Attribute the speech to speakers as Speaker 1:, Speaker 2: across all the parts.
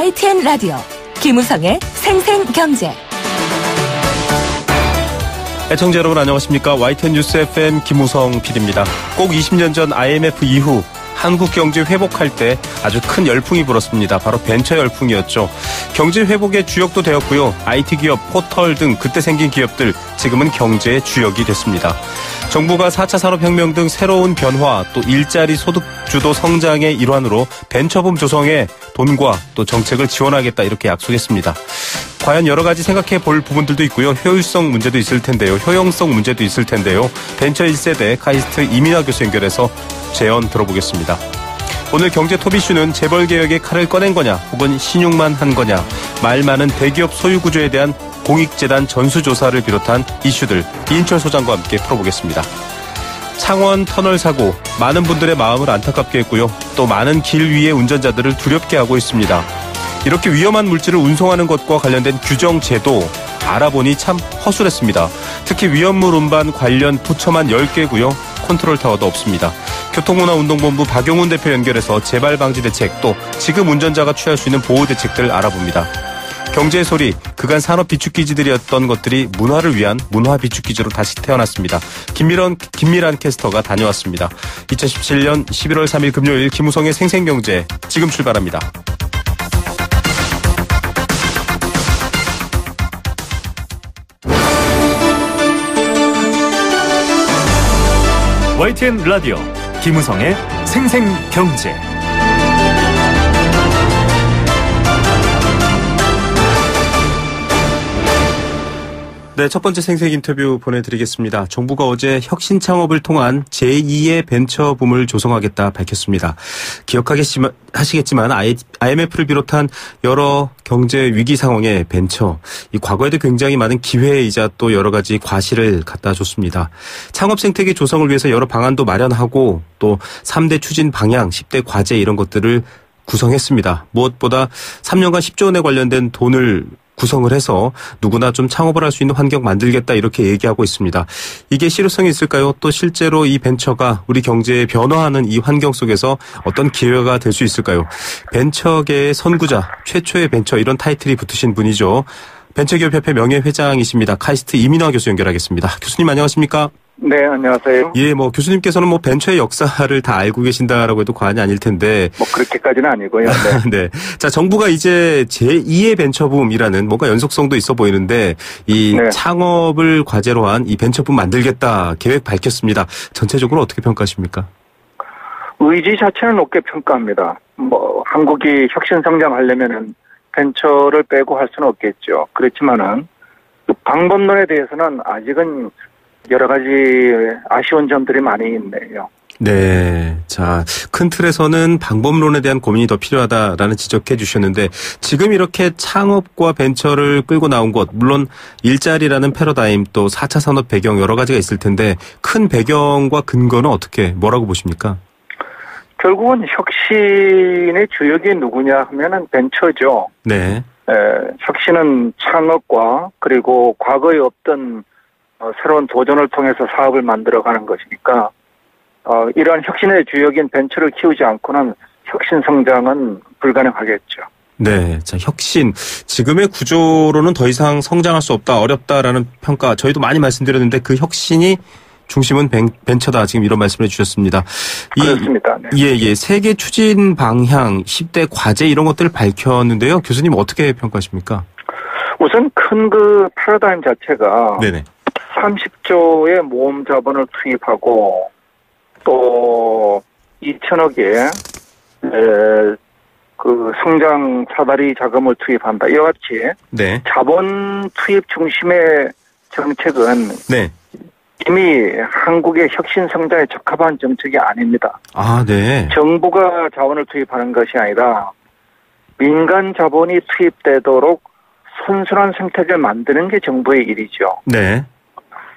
Speaker 1: YTN 라디오 김우성의 생생경제.
Speaker 2: 애청자 여러분 안녕하십니까. YTN 뉴스 FM 김우성 PD입니다. 꼭 20년 전 IMF 이후 한국 경제 회복할 때 아주 큰 열풍이 불었습니다. 바로 벤처 열풍이었죠. 경제 회복의 주역도 되었고요. IT 기업, 포털 등 그때 생긴 기업들 지금은 경제의 주역이 됐습니다. 정부가 4차 산업혁명 등 새로운 변화 또 일자리 소득 주도 성장의 일환으로 벤처붐 조성에 돈과 또 정책을 지원하겠다 이렇게 약속했습니다. 과연 여러 가지 생각해 볼 부분들도 있고요. 효율성 문제도 있을 텐데요. 효용성 문제도 있을 텐데요. 벤처 1세대 카이스트 이민아 교수 연결해서 재연 들어보겠습니다. 오늘 경제 톱 이슈는 재벌개혁의 칼을 꺼낸 거냐 혹은 신용만 한 거냐, 말 많은 대기업 소유구조에 대한 공익재단 전수조사를 비롯한 이슈들 이인철 소장과 함께 풀어보겠습니다. 창원 터널 사고 많은 분들의 마음을 안타깝게 했고요. 또 많은 길 위의 운전자들을 두렵게 하고 있습니다. 이렇게 위험한 물질을 운송하는 것과 관련된 규정 제도 알아보니 참 허술했습니다. 특히 위험물 운반 관련 부처만 10개고요. 컨트롤 타워도 없습니다. 교통문화운동본부 박용훈 대표 연결해서 재발 방지 대책 또 지금 운전자가 취할 수 있는 보호 대책들 알아봅니다. 경제의 소리, 그간 산업 비축기지들이었던 것들이 문화를 위한 문화 비축기지로 다시 태어났습니다. 김미란 캐스터가 다녀왔습니다. 2017년 11월 3일 금요일 김우성의 생생경제 지금 출발합니다.
Speaker 3: YTN 라디오 김우성의 생생경제.
Speaker 2: 네, 첫 번째 생생 인터뷰 보내드리겠습니다. 정부가 어제 혁신 창업을 통한 제2의 벤처붐을 조성하겠다 밝혔습니다. 기억하시겠지만 IMF를 비롯한 여러 경제 위기 상황에 벤처, 이 과거에도 굉장히 많은 기회이자 또 여러 가지 과실을 갖다 줬습니다. 창업 생태계 조성을 위해서 여러 방안도 마련하고 또 3대 추진 방향, 10대 과제 이런 것들을 구성했습니다. 무엇보다 3년간 10조 원에 관련된 돈을 구성을 해서 누구나 좀 창업을 할 수 있는 환경 만들겠다 이렇게 얘기하고 있습니다. 이게 실효성이 있을까요? 또 실제로 이 벤처가 우리 경제에 변화하는 이 환경 속에서 어떤 기회가 될 수 있을까요? 벤처계의 선구자, 최초의 벤처 이런 타이틀이 붙으신 분이죠. 벤처기업협회 명예회장이십니다. 카이스트 이민아 교수 연결하겠습니다. 교수님 안녕하십니까?
Speaker 4: 네, 안녕하세요.
Speaker 2: 예, 교수님께서는 벤처의 역사를 다 알고 계신다라고 해도 과언이 아닐 텐데.
Speaker 4: 그렇게까지는 아니고요. 네.
Speaker 2: 네. 자, 정부가 이제 제2의 벤처붐이라는 뭔가 연속성도 있어 보이는데 이 네. 창업을 과제로 한 이 벤처붐 만들겠다 계획 밝혔습니다. 전체적으로 어떻게 평가하십니까?
Speaker 4: 의지 자체는 높게 평가합니다. 한국이 혁신 성장하려면은 벤처를 빼고 할 수는 없겠죠. 그렇지만은 그 방법론에 대해서는 아직은 여러 가지 아쉬운 점들이 많이 있네요.
Speaker 2: 네. 자, 큰 틀에서는 방법론에 대한 고민이 더 필요하다라는 지적해 주셨는데 지금 이렇게 창업과 벤처를 끌고 나온 것, 물론 일자리라는 패러다임 또 4차 산업 배경 여러 가지가 있을 텐데 큰 배경과 근거는 뭐라고 보십니까?
Speaker 4: 결국은 혁신의 주역이 누구냐 하면은 벤처죠.
Speaker 2: 네.
Speaker 4: 혁신은 창업과 그리고 과거에 없던 새로운 도전을 통해서 사업을 만들어가는 것이니까 이러한 혁신의 주역인 벤처를 키우지 않고는 혁신 성장은 불가능하겠죠.
Speaker 2: 네, 자 혁신 지금의 구조로는 더 이상 성장할 수 없다, 어렵다라는 평가 저희도 많이 말씀드렸는데 그 혁신이 중심은 벤처다 지금 이런 말씀을 해주셨습니다.
Speaker 4: 그렇습니다. 네.
Speaker 2: 예, 세계 추진 방향, 10대 과제 이런 것들을 밝혔는데요. 교수님 어떻게 평가하십니까?
Speaker 4: 우선 큰 그 패러다임 자체가
Speaker 2: 네네.
Speaker 4: 30조의 모험 자본을 투입하고 또 2천억의 그 성장 사다리 자금을 투입한다. 이와 같이
Speaker 2: 네.
Speaker 4: 자본 투입 중심의 정책은
Speaker 2: 네.
Speaker 4: 이미 한국의 혁신 성장에 적합한 정책이 아닙니다.
Speaker 2: 아, 네.
Speaker 4: 정부가 자원을 투입하는 것이 아니라 민간 자본이 투입되도록 선순환 생태계를 만드는 게 정부의 일이죠.
Speaker 2: 네.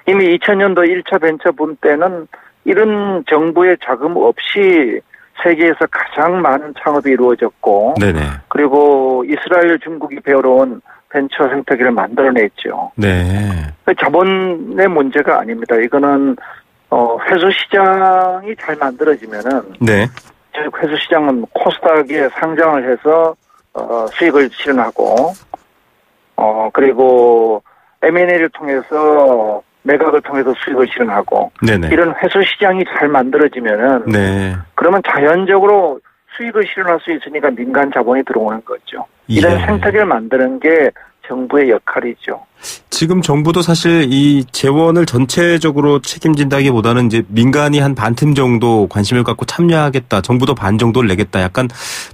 Speaker 4: 이미 2000년도 1차 벤처붐 때는 이런 정부의 자금 없이 세계에서 가장 많은 창업이 이루어졌고
Speaker 2: 네네.
Speaker 4: 그리고 이스라엘, 중국이 배워온 벤처 생태계를 만들어냈죠.
Speaker 2: 네.
Speaker 4: 자본의 문제가 아닙니다. 이거는 회수 시장이 잘 만들어지면은
Speaker 2: 네.
Speaker 4: 회수 시장은 코스닥에 상장을 해서 수익을 실현하고, 그리고 M&A를 통해서 매각을 통해서 수익을 실현하고,
Speaker 2: 네네.
Speaker 4: 이런 회수 시장이 잘 만들어지면은,
Speaker 2: 네.
Speaker 4: 그러면 자연적으로 수익을 실현할 수 있으니까 민간 자본이 들어오는 거죠. 이런
Speaker 2: 예.
Speaker 4: 생태계를 만드는 게 정부의 역할이죠.
Speaker 2: 지금 정부도 사실 이 재원을 전체적으로 책임진다기보다는 이제 민간이 한 반틈 정도 관심을 갖고 참여하겠다. 정부도 반 정도를 내겠다. 약간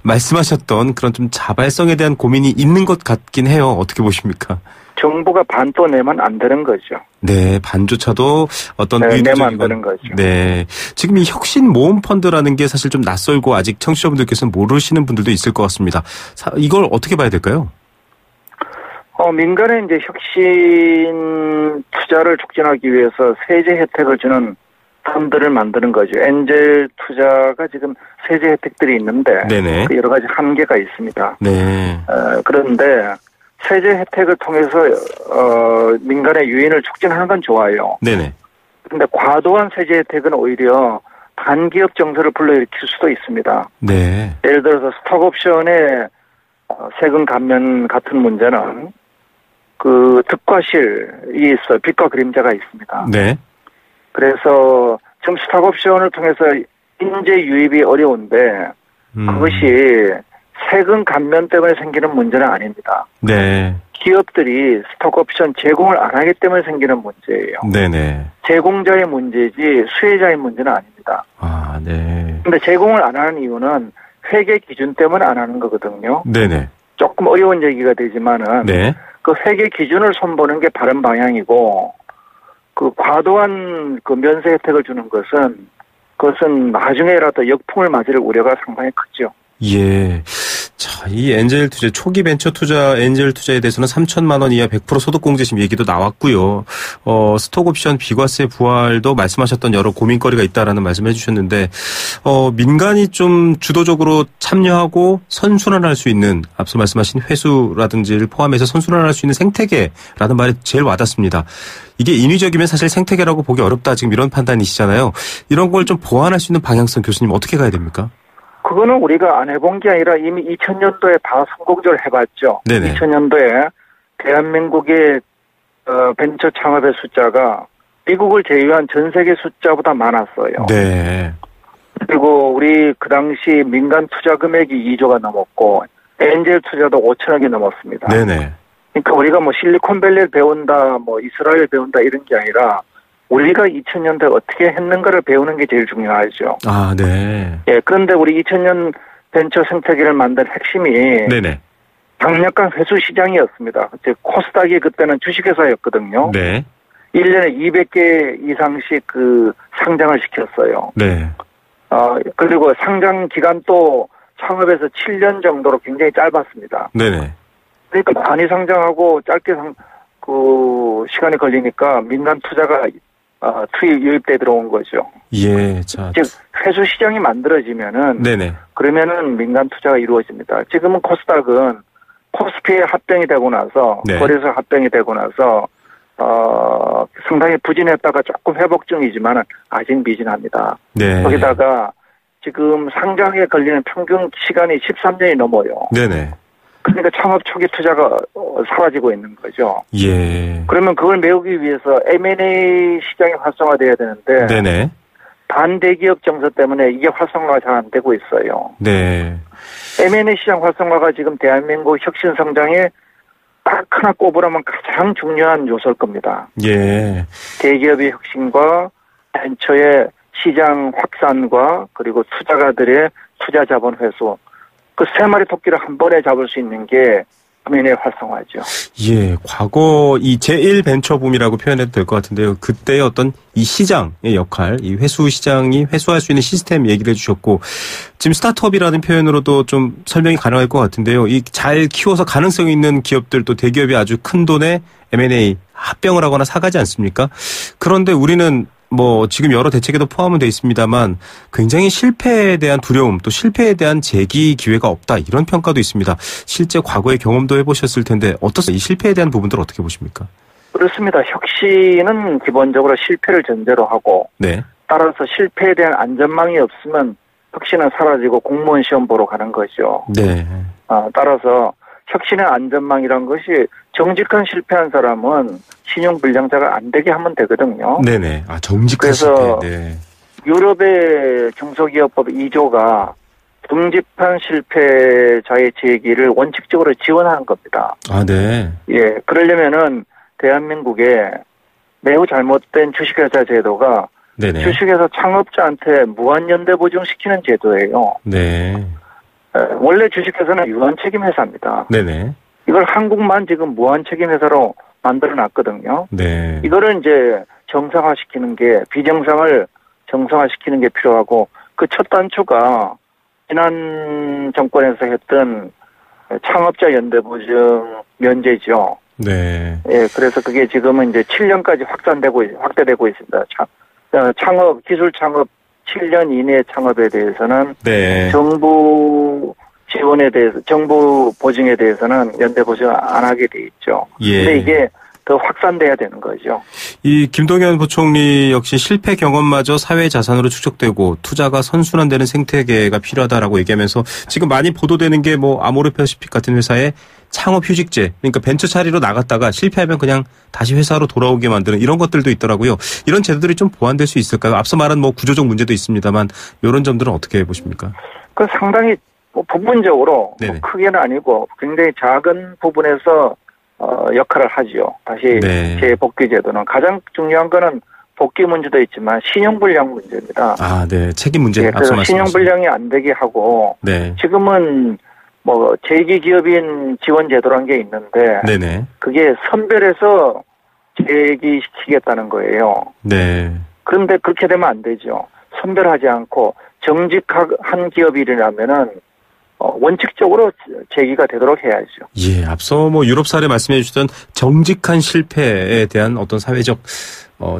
Speaker 2: 말씀하셨던 그런 좀 자발성에 대한 고민이 있는 것 같긴 해요. 어떻게 보십니까?
Speaker 4: 정부가 반 또 내면 안 되는 거죠.
Speaker 2: 네, 반조차도 어떤
Speaker 4: 네,
Speaker 2: 의도적인
Speaker 4: 내면 안 되는 거죠.
Speaker 2: 네, 지금 이 혁신 모험 펀드라는 게 사실 좀 낯설고 아직 청취자분들께서는 모르시는 분들도 있을 것 같습니다. 이걸 어떻게 봐야 될까요?
Speaker 4: 민간의 이제 혁신 투자를 촉진하기 위해서 세제 혜택을 주는 펀드를 만드는 거죠. 엔젤 투자가 지금 세제 혜택들이 있는데
Speaker 2: 네네.
Speaker 4: 그 여러 가지 한계가 있습니다.
Speaker 2: 네.
Speaker 4: 그런데 세제 혜택을 통해서 민간의 유인을 촉진하는 건 좋아요.
Speaker 2: 네네.
Speaker 4: 그런데 과도한 세제 혜택은 오히려 반기업 정서를 불러일으킬 수도 있습니다.
Speaker 2: 네.
Speaker 4: 예를 들어서 스톡옵션의 세금 감면 같은 문제는 그 득과실이 있어요. 빛과 그림자가 있습니다.
Speaker 2: 네.
Speaker 4: 그래서 지금 스톡옵션을 통해서 인재 유입이 어려운데 그것이 세금 감면 때문에 생기는 문제는 아닙니다.
Speaker 2: 네.
Speaker 4: 기업들이 스톡옵션 제공을 안 하기 때문에 생기는 문제예요.
Speaker 2: 네네.
Speaker 4: 제공자의 문제지 수혜자의 문제는 아닙니다.
Speaker 2: 아, 네.
Speaker 4: 근데 제공을 안 하는 이유는 회계 기준 때문에 안 하는 거거든요.
Speaker 2: 네네.
Speaker 4: 조금 어려운 얘기가 되지만은
Speaker 2: 네.
Speaker 4: 그 회계 기준을 손보는 게 바른 방향이고 그 과도한 그 면세 혜택을 주는 그것은 나중에라도 역풍을 맞을 우려가 상당히 크죠.
Speaker 2: 예. 자, 이 엔젤 투자, 초기 벤처 투자, 엔젤 투자에 대해서는 3천만 원 이하 100% 소득공제심 얘기도 나왔고요. 스톡옵션 비과세 부활도 말씀하셨던 여러 고민거리가 있다라는 말씀을 해주셨는데, 민간이 좀 주도적으로 참여하고 선순환할 수 있는, 앞서 말씀하신 회수라든지를 포함해서 선순환할 수 있는 생태계라는 말이 제일 와닿습니다. 이게 인위적이면 사실 생태계라고 보기 어렵다. 지금 이런 판단이시잖아요. 이런 걸 좀 보완할 수 있는 방향성 교수님 어떻게 가야 됩니까?
Speaker 4: 그거는 우리가 안 해본 게 아니라 이미 2000년도에 다 성공적으로 해봤죠.
Speaker 2: 네네.
Speaker 4: 2000년도에 대한민국의 벤처 창업의 숫자가 미국을 제외한 전 세계 숫자보다 많았어요.
Speaker 2: 네.
Speaker 4: 그리고 우리 그 당시 민간 투자 금액이 2조가 넘었고 엔젤 투자도 5천억이 넘었습니다.
Speaker 2: 네네.
Speaker 4: 그러니까 우리가 뭐 실리콘밸리를 배운다, 뭐 이스라엘 배운다 이런 게 아니라 우리가 2000년대 어떻게 했는가를 배우는 게 제일 중요하죠.
Speaker 2: 아, 네.
Speaker 4: 예, 그런데 우리 2000년 벤처 생태계를 만든 핵심이
Speaker 2: 네네.
Speaker 4: 강력한 회수 시장이었습니다. 코스닥이 그때는 주식회사였거든요.
Speaker 2: 네.
Speaker 4: 1년에 200개 이상씩 그 상장을 시켰어요.
Speaker 2: 네.
Speaker 4: 그리고 상장 기간도 창업에서 7년 정도로 굉장히 짧았습니다.
Speaker 2: 네네.
Speaker 4: 그러니까 많이 상장하고 짧게 시간이 걸리니까 민간 투자가 투입 유입돼 들어온 거죠.
Speaker 2: 예, 자.
Speaker 4: 즉 회수 시장이 만들어지면은
Speaker 2: 네네.
Speaker 4: 그러면은 민간 투자가 이루어집니다. 지금은 코스닥은 코스피에 합병이 되고 나서
Speaker 2: 네.
Speaker 4: 거래소 합병이 되고 나서 상당히 부진했다가 조금 회복 중이지만 아직 미진합니다.
Speaker 2: 네.
Speaker 4: 거기다가 지금 상장에 걸리는 평균 시간이 13년이 넘어요.
Speaker 2: 네네.
Speaker 4: 그러니까 창업 초기 투자가 사라지고 있는 거죠.
Speaker 2: 예.
Speaker 4: 그러면 그걸 메우기 위해서 M&A 시장이 활성화돼야 되는데
Speaker 2: 네네.
Speaker 4: 반대기업 정서 때문에 이게 활성화가 잘 안 되고 있어요.
Speaker 2: 네.
Speaker 4: M&A 시장 활성화가 지금 대한민국 혁신 성장에 딱 하나 꼽으라면 가장 중요한 요소일 겁니다.
Speaker 2: 예.
Speaker 4: 대기업의 혁신과 벤처의 시장 확산과 그리고 투자가들의 투자 자본 회수. 그 세 마리 토끼를 한 번에 잡을 수 있는 게 M&A 활성화죠.
Speaker 2: 예. 과거 이 제1벤처붐이라고 표현해도 될 것 같은데요. 그때의 어떤 이 시장의 역할, 이 회수 시장이 회수할 수 있는 시스템 얘기를 해주셨고, 지금 스타트업이라는 표현으로도 좀 설명이 가능할 것 같은데요. 이 잘 키워서 가능성이 있는 기업들 또 대기업이 아주 큰 돈에 M&A 합병을 하거나 사가지 않습니까? 그런데 우리는 뭐 지금 여러 대책에도 포함은 돼 있습니다만 굉장히 실패에 대한 두려움 또 실패에 대한 재기 기회가 없다 이런 평가도 있습니다. 실제 과거의 경험도 해보셨을 텐데 어떻습니까? 이 실패에 대한 부분들은 어떻게 보십니까?
Speaker 4: 그렇습니다. 혁신은 기본적으로 실패를 전제로 하고
Speaker 2: 네.
Speaker 4: 따라서 실패에 대한 안전망이 없으면 혁신은 사라지고 공무원 시험 보러 가는 거죠.
Speaker 2: 네.
Speaker 4: 따라서 혁신의 안전망이란 것이 정직한 실패한 사람은 신용불량자가 안 되게 하면 되거든요.
Speaker 2: 네네. 정직한
Speaker 4: 그래서
Speaker 2: 실패. 네.
Speaker 4: 유럽의 중소기업법 2조가 정직한 실패자의 제기를 원칙적으로 지원하는 겁니다.
Speaker 2: 네.
Speaker 4: 예, 그러려면은 대한민국에 매우 잘못된 주식회사 제도가
Speaker 2: 네네.
Speaker 4: 주식회사 창업자한테 무한연대 보증시키는 제도예요.
Speaker 2: 네.
Speaker 4: 원래 주식회사는 유한책임 회사입니다.
Speaker 2: 네네.
Speaker 4: 이걸 한국만 지금 무한책임 회사로 만들어놨거든요.
Speaker 2: 네.
Speaker 4: 이거를 이제 정상화시키는 게, 비정상을 정상화시키는 게 필요하고, 그 첫 단추가 지난 정권에서 했던 창업자 연대 보증 면제죠.
Speaker 2: 네.
Speaker 4: 예, 그래서 그게 지금은 이제 7년까지 확대되고 있습니다. 창업, 기술 창업 7년 이내 창업에 대해서는
Speaker 2: 네.
Speaker 4: 정부 지원에 대해서, 정부 보증에 대해서는 연대 보증 안 하게 돼 있죠.
Speaker 2: 예.
Speaker 4: 근데 이게 더 확산돼야 되는 거죠.
Speaker 2: 이 김동연 부총리 역시 실패 경험마저 사회 자산으로 축적되고 투자가 선순환되는 생태계가 필요하다라고 얘기하면서 지금 많이 보도되는 게 뭐 아모르패시픽 같은 회사의 창업 휴직제, 그러니까 벤처 차리로 나갔다가 실패하면 그냥 다시 회사로 돌아오게 만드는 이런 것들도 있더라고요. 이런 제도들이 좀 보완될 수 있을까요? 앞서 말한 뭐 구조적 문제도 있습니다만 이런 점들은 어떻게 보십니까?
Speaker 4: 그 상당히 부분적으로 크게는 아니고 굉장히 작은 부분에서 역할을 하지요. 다시
Speaker 2: 네.
Speaker 4: 재복귀 제도는 가장 중요한 거는 복귀 문제도 있지만 신용불량 문제입니다.
Speaker 2: 네. 책임 문제.
Speaker 4: 예, 그래서 신용불량이 안 되게 하고
Speaker 2: 네.
Speaker 4: 지금은 뭐 재기기업인 지원 제도란 게 있는데
Speaker 2: 네네.
Speaker 4: 그게 선별해서 재기시키겠다는 거예요.
Speaker 2: 네.
Speaker 4: 그런데 그렇게 되면 안 되죠. 선별하지 않고 정직한 기업이라면은 원칙적으로 제기가 되도록 해야죠.
Speaker 2: 예, 앞서 뭐 유럽 사례 말씀해 주셨던 정직한 실패에 대한 어떤 사회적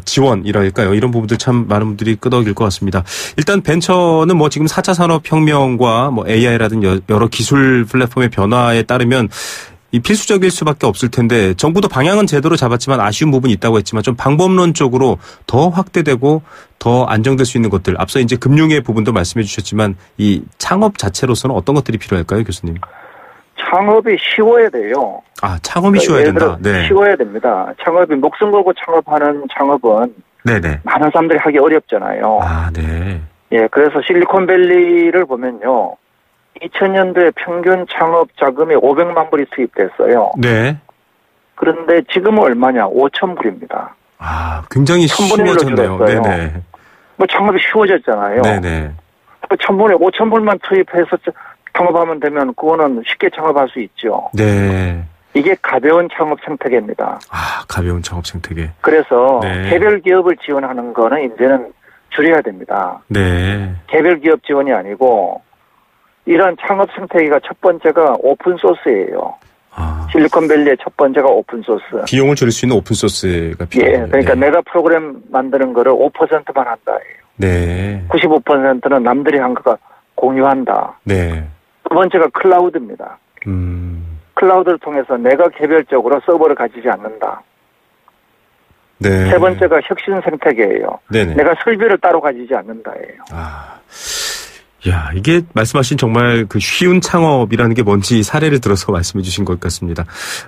Speaker 2: 지원이랄까요? 이런 부분들 참 많은 분들이 끄덕일 것 같습니다. 일단 벤처는 뭐 지금 4차 산업혁명과 뭐 AI라든 여러 기술 플랫폼의 변화에 따르면 이 필수적일 수밖에 없을 텐데 정부도 방향은 제대로 잡았지만 아쉬운 부분이 있다고 했지만 좀 방법론적으로 더 확대되고 더 안정될 수 있는 것들, 앞서 이제 금융의 부분도 말씀해 주셨지만 이 창업 자체로서는 어떤 것들이 필요할까요, 교수님?
Speaker 4: 창업이 쉬워야 돼요.
Speaker 2: 창업이 쉬워야 된다. 네.
Speaker 4: 쉬워야 됩니다. 창업이 목숨 걸고 창업하는 창업은
Speaker 2: 네네.
Speaker 4: 많은 사람들이 하기 어렵잖아요.
Speaker 2: 네.
Speaker 4: 예, 그래서 실리콘밸리를 보면요. 2000년도에 평균 창업 자금이 500만 불이 투입됐어요.
Speaker 2: 네.
Speaker 4: 그런데 지금은 얼마냐? 5,000불입니다.
Speaker 2: 굉장히 쉬워졌네요. 네네.
Speaker 4: 뭐 창업이 쉬워졌잖아요.
Speaker 2: 네네.
Speaker 4: 5,000불만 투입해서 창업하면 되면 그거는 쉽게 창업할 수 있죠.
Speaker 2: 네.
Speaker 4: 이게 가벼운 창업 생태계입니다.
Speaker 2: 가벼운 창업 생태계.
Speaker 4: 그래서
Speaker 2: 네.
Speaker 4: 개별 기업을 지원하는 거는 이제는 줄여야 됩니다.
Speaker 2: 네.
Speaker 4: 개별 기업 지원이 아니고 이런 창업 생태계가 첫 번째가 오픈소스예요. 실리콘밸리의 첫 번째가 오픈소스.
Speaker 2: 비용을 줄일 수 있는 오픈소스가 필요해요.
Speaker 4: 예, 그러니까 내가 프로그램 만드는 거를 5%만 한다예요.
Speaker 2: 네.
Speaker 4: 95%는 남들이 한 거가 공유한다.
Speaker 2: 네.
Speaker 4: 두 번째가 클라우드입니다. 클라우드를 통해서 내가 개별적으로 서버를 가지지 않는다.
Speaker 2: 네.
Speaker 4: 세 번째가 혁신 생태계예요.
Speaker 2: 네네.
Speaker 4: 내가 설비를 따로 가지지 않는다예요.
Speaker 2: 이게 말씀하신 정말 그 쉬운 창업이라는 게 뭔지 사례를 들어서 말씀해 주신 것 같습니다.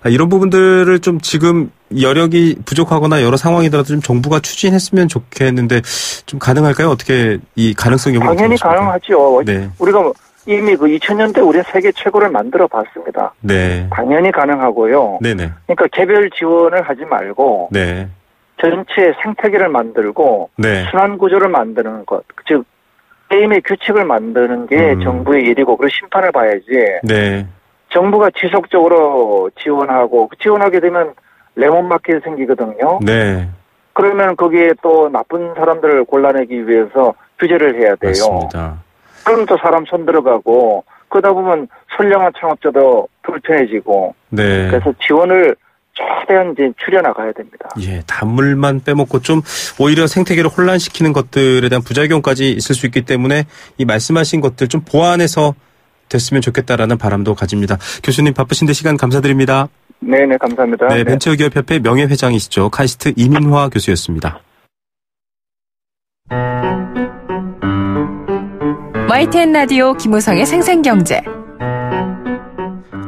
Speaker 2: 이런 부분들을 좀 지금 여력이 부족하거나 여러 상황이더라도 좀 정부가 추진했으면 좋겠는데 좀 가능할까요? 어떻게 이 가능성 여부는
Speaker 4: 당연히 가능하죠.
Speaker 2: 네.
Speaker 4: 우리가 이미 그 2000년대 우리 세계 최고를 만들어 봤습니다.
Speaker 2: 네.
Speaker 4: 당연히 가능하고요.
Speaker 2: 네네.
Speaker 4: 그러니까 개별 지원을 하지 말고
Speaker 2: 네.
Speaker 4: 전체 생태계를 만들고
Speaker 2: 네.
Speaker 4: 순환 구조를 만드는 것, 즉 게임의 규칙을 만드는 게 정부의 일이고 그리고 심판을 봐야지.
Speaker 2: 네.
Speaker 4: 정부가 지속적으로 지원하게 되면 레몬마켓이 생기거든요.
Speaker 2: 네.
Speaker 4: 그러면 거기에 또 나쁜 사람들을 골라내기 위해서 규제를 해야 돼요.
Speaker 2: 맞습니다.
Speaker 4: 그럼 또 사람 손 들어가고 그러다 보면 선량한 창업자도 불편해지고.
Speaker 2: 네.
Speaker 4: 그래서 지원을 최대한 이제 줄여나가야 됩니다.
Speaker 2: 예, 단물만 빼먹고 좀 오히려 생태계를 혼란시키는 것들에 대한 부작용까지 있을 수 있기 때문에 이 말씀하신 것들 좀 보완해서 됐으면 좋겠다라는 바람도 가집니다. 교수님 바쁘신데 시간 감사드립니다.
Speaker 4: 네네, 감사합니다.
Speaker 2: 네, 벤처기업협회 명예회장이시죠. 카이스트 이민화 교수였습니다.
Speaker 1: YTN 라디오 김우성의 생생경제.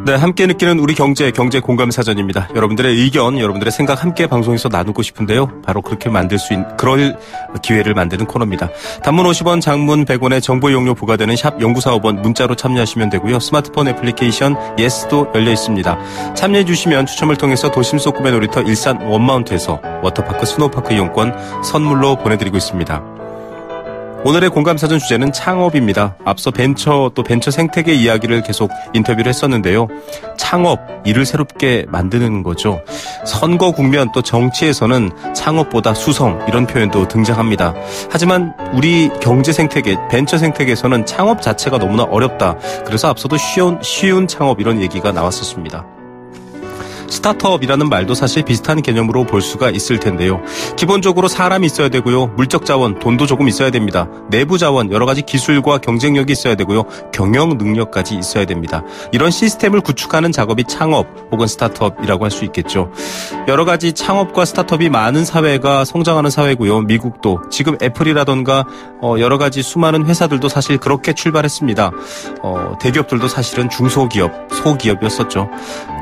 Speaker 2: 네, 함께 느끼는 우리 경제 공감 사전입니다. 여러분들의 의견, 여러분들의 생각 함께 방송에서 나누고 싶은데요. 바로 그렇게 만들 수 있는 그럴 기회를 만드는 코너입니다. 단문 50원, 장문 100원의 정보 이용료 부과되는 샵 0945번 문자로 참여하시면 되고요. 스마트폰 애플리케이션 예스도 열려 있습니다. 참여해 주시면 추첨을 통해서 도심 속 꿈의 놀이터 일산 원마운트에서 워터파크 스노우파크 이용권 선물로 보내드리고 있습니다. 오늘의 공감사전 주제는 창업입니다. 앞서 벤처 생태계 이야기를 계속 인터뷰를 했었는데요. 창업, 일을 새롭게 만드는 거죠. 선거 국면 또 정치에서는 창업보다 수성 이런 표현도 등장합니다. 하지만 우리 경제 생태계, 벤처 생태계에서는 창업 자체가 너무나 어렵다. 그래서 앞서도 쉬운 창업 이런 얘기가 나왔었습니다. 스타트업이라는 말도 사실 비슷한 개념으로 볼 수가 있을 텐데요. 기본적으로 사람이 있어야 되고요. 물적 자원, 돈도 조금 있어야 됩니다. 내부 자원, 여러 가지 기술과 경쟁력이 있어야 되고요. 경영 능력까지 있어야 됩니다. 이런 시스템을 구축하는 작업이 창업 혹은 스타트업이라고 할 수 있겠죠. 여러 가지 창업과 스타트업이 많은 사회가 성장하는 사회고요. 미국도 지금 애플이라던가 여러 가지 수많은 회사들도 사실 그렇게 출발했습니다. 대기업들도 사실은 중소기업, 소기업이었었죠.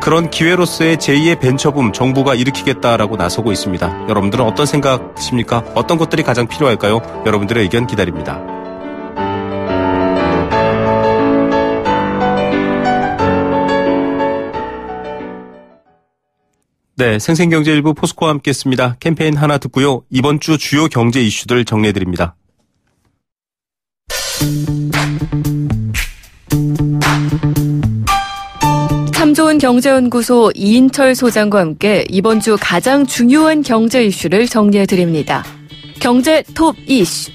Speaker 2: 그런 기회로서의 제2의 벤처붐 정부가 일으키겠다라고 나서고 있습니다. 여러분들은 어떤 생각이십니까? 어떤 것들이 가장 필요할까요? 여러분들의 의견 기다립니다. 네, 생생경제일부 포스코와 함께했습니다. 캠페인 하나 듣고요. 이번 주 주요 경제 이슈들 정리해드립니다.
Speaker 5: 참 좋은 경제연구소 이인철 소장과 함께 이번 주 가장 중요한 경제 이슈를 정리해드립니다. 경제 톱 이슈.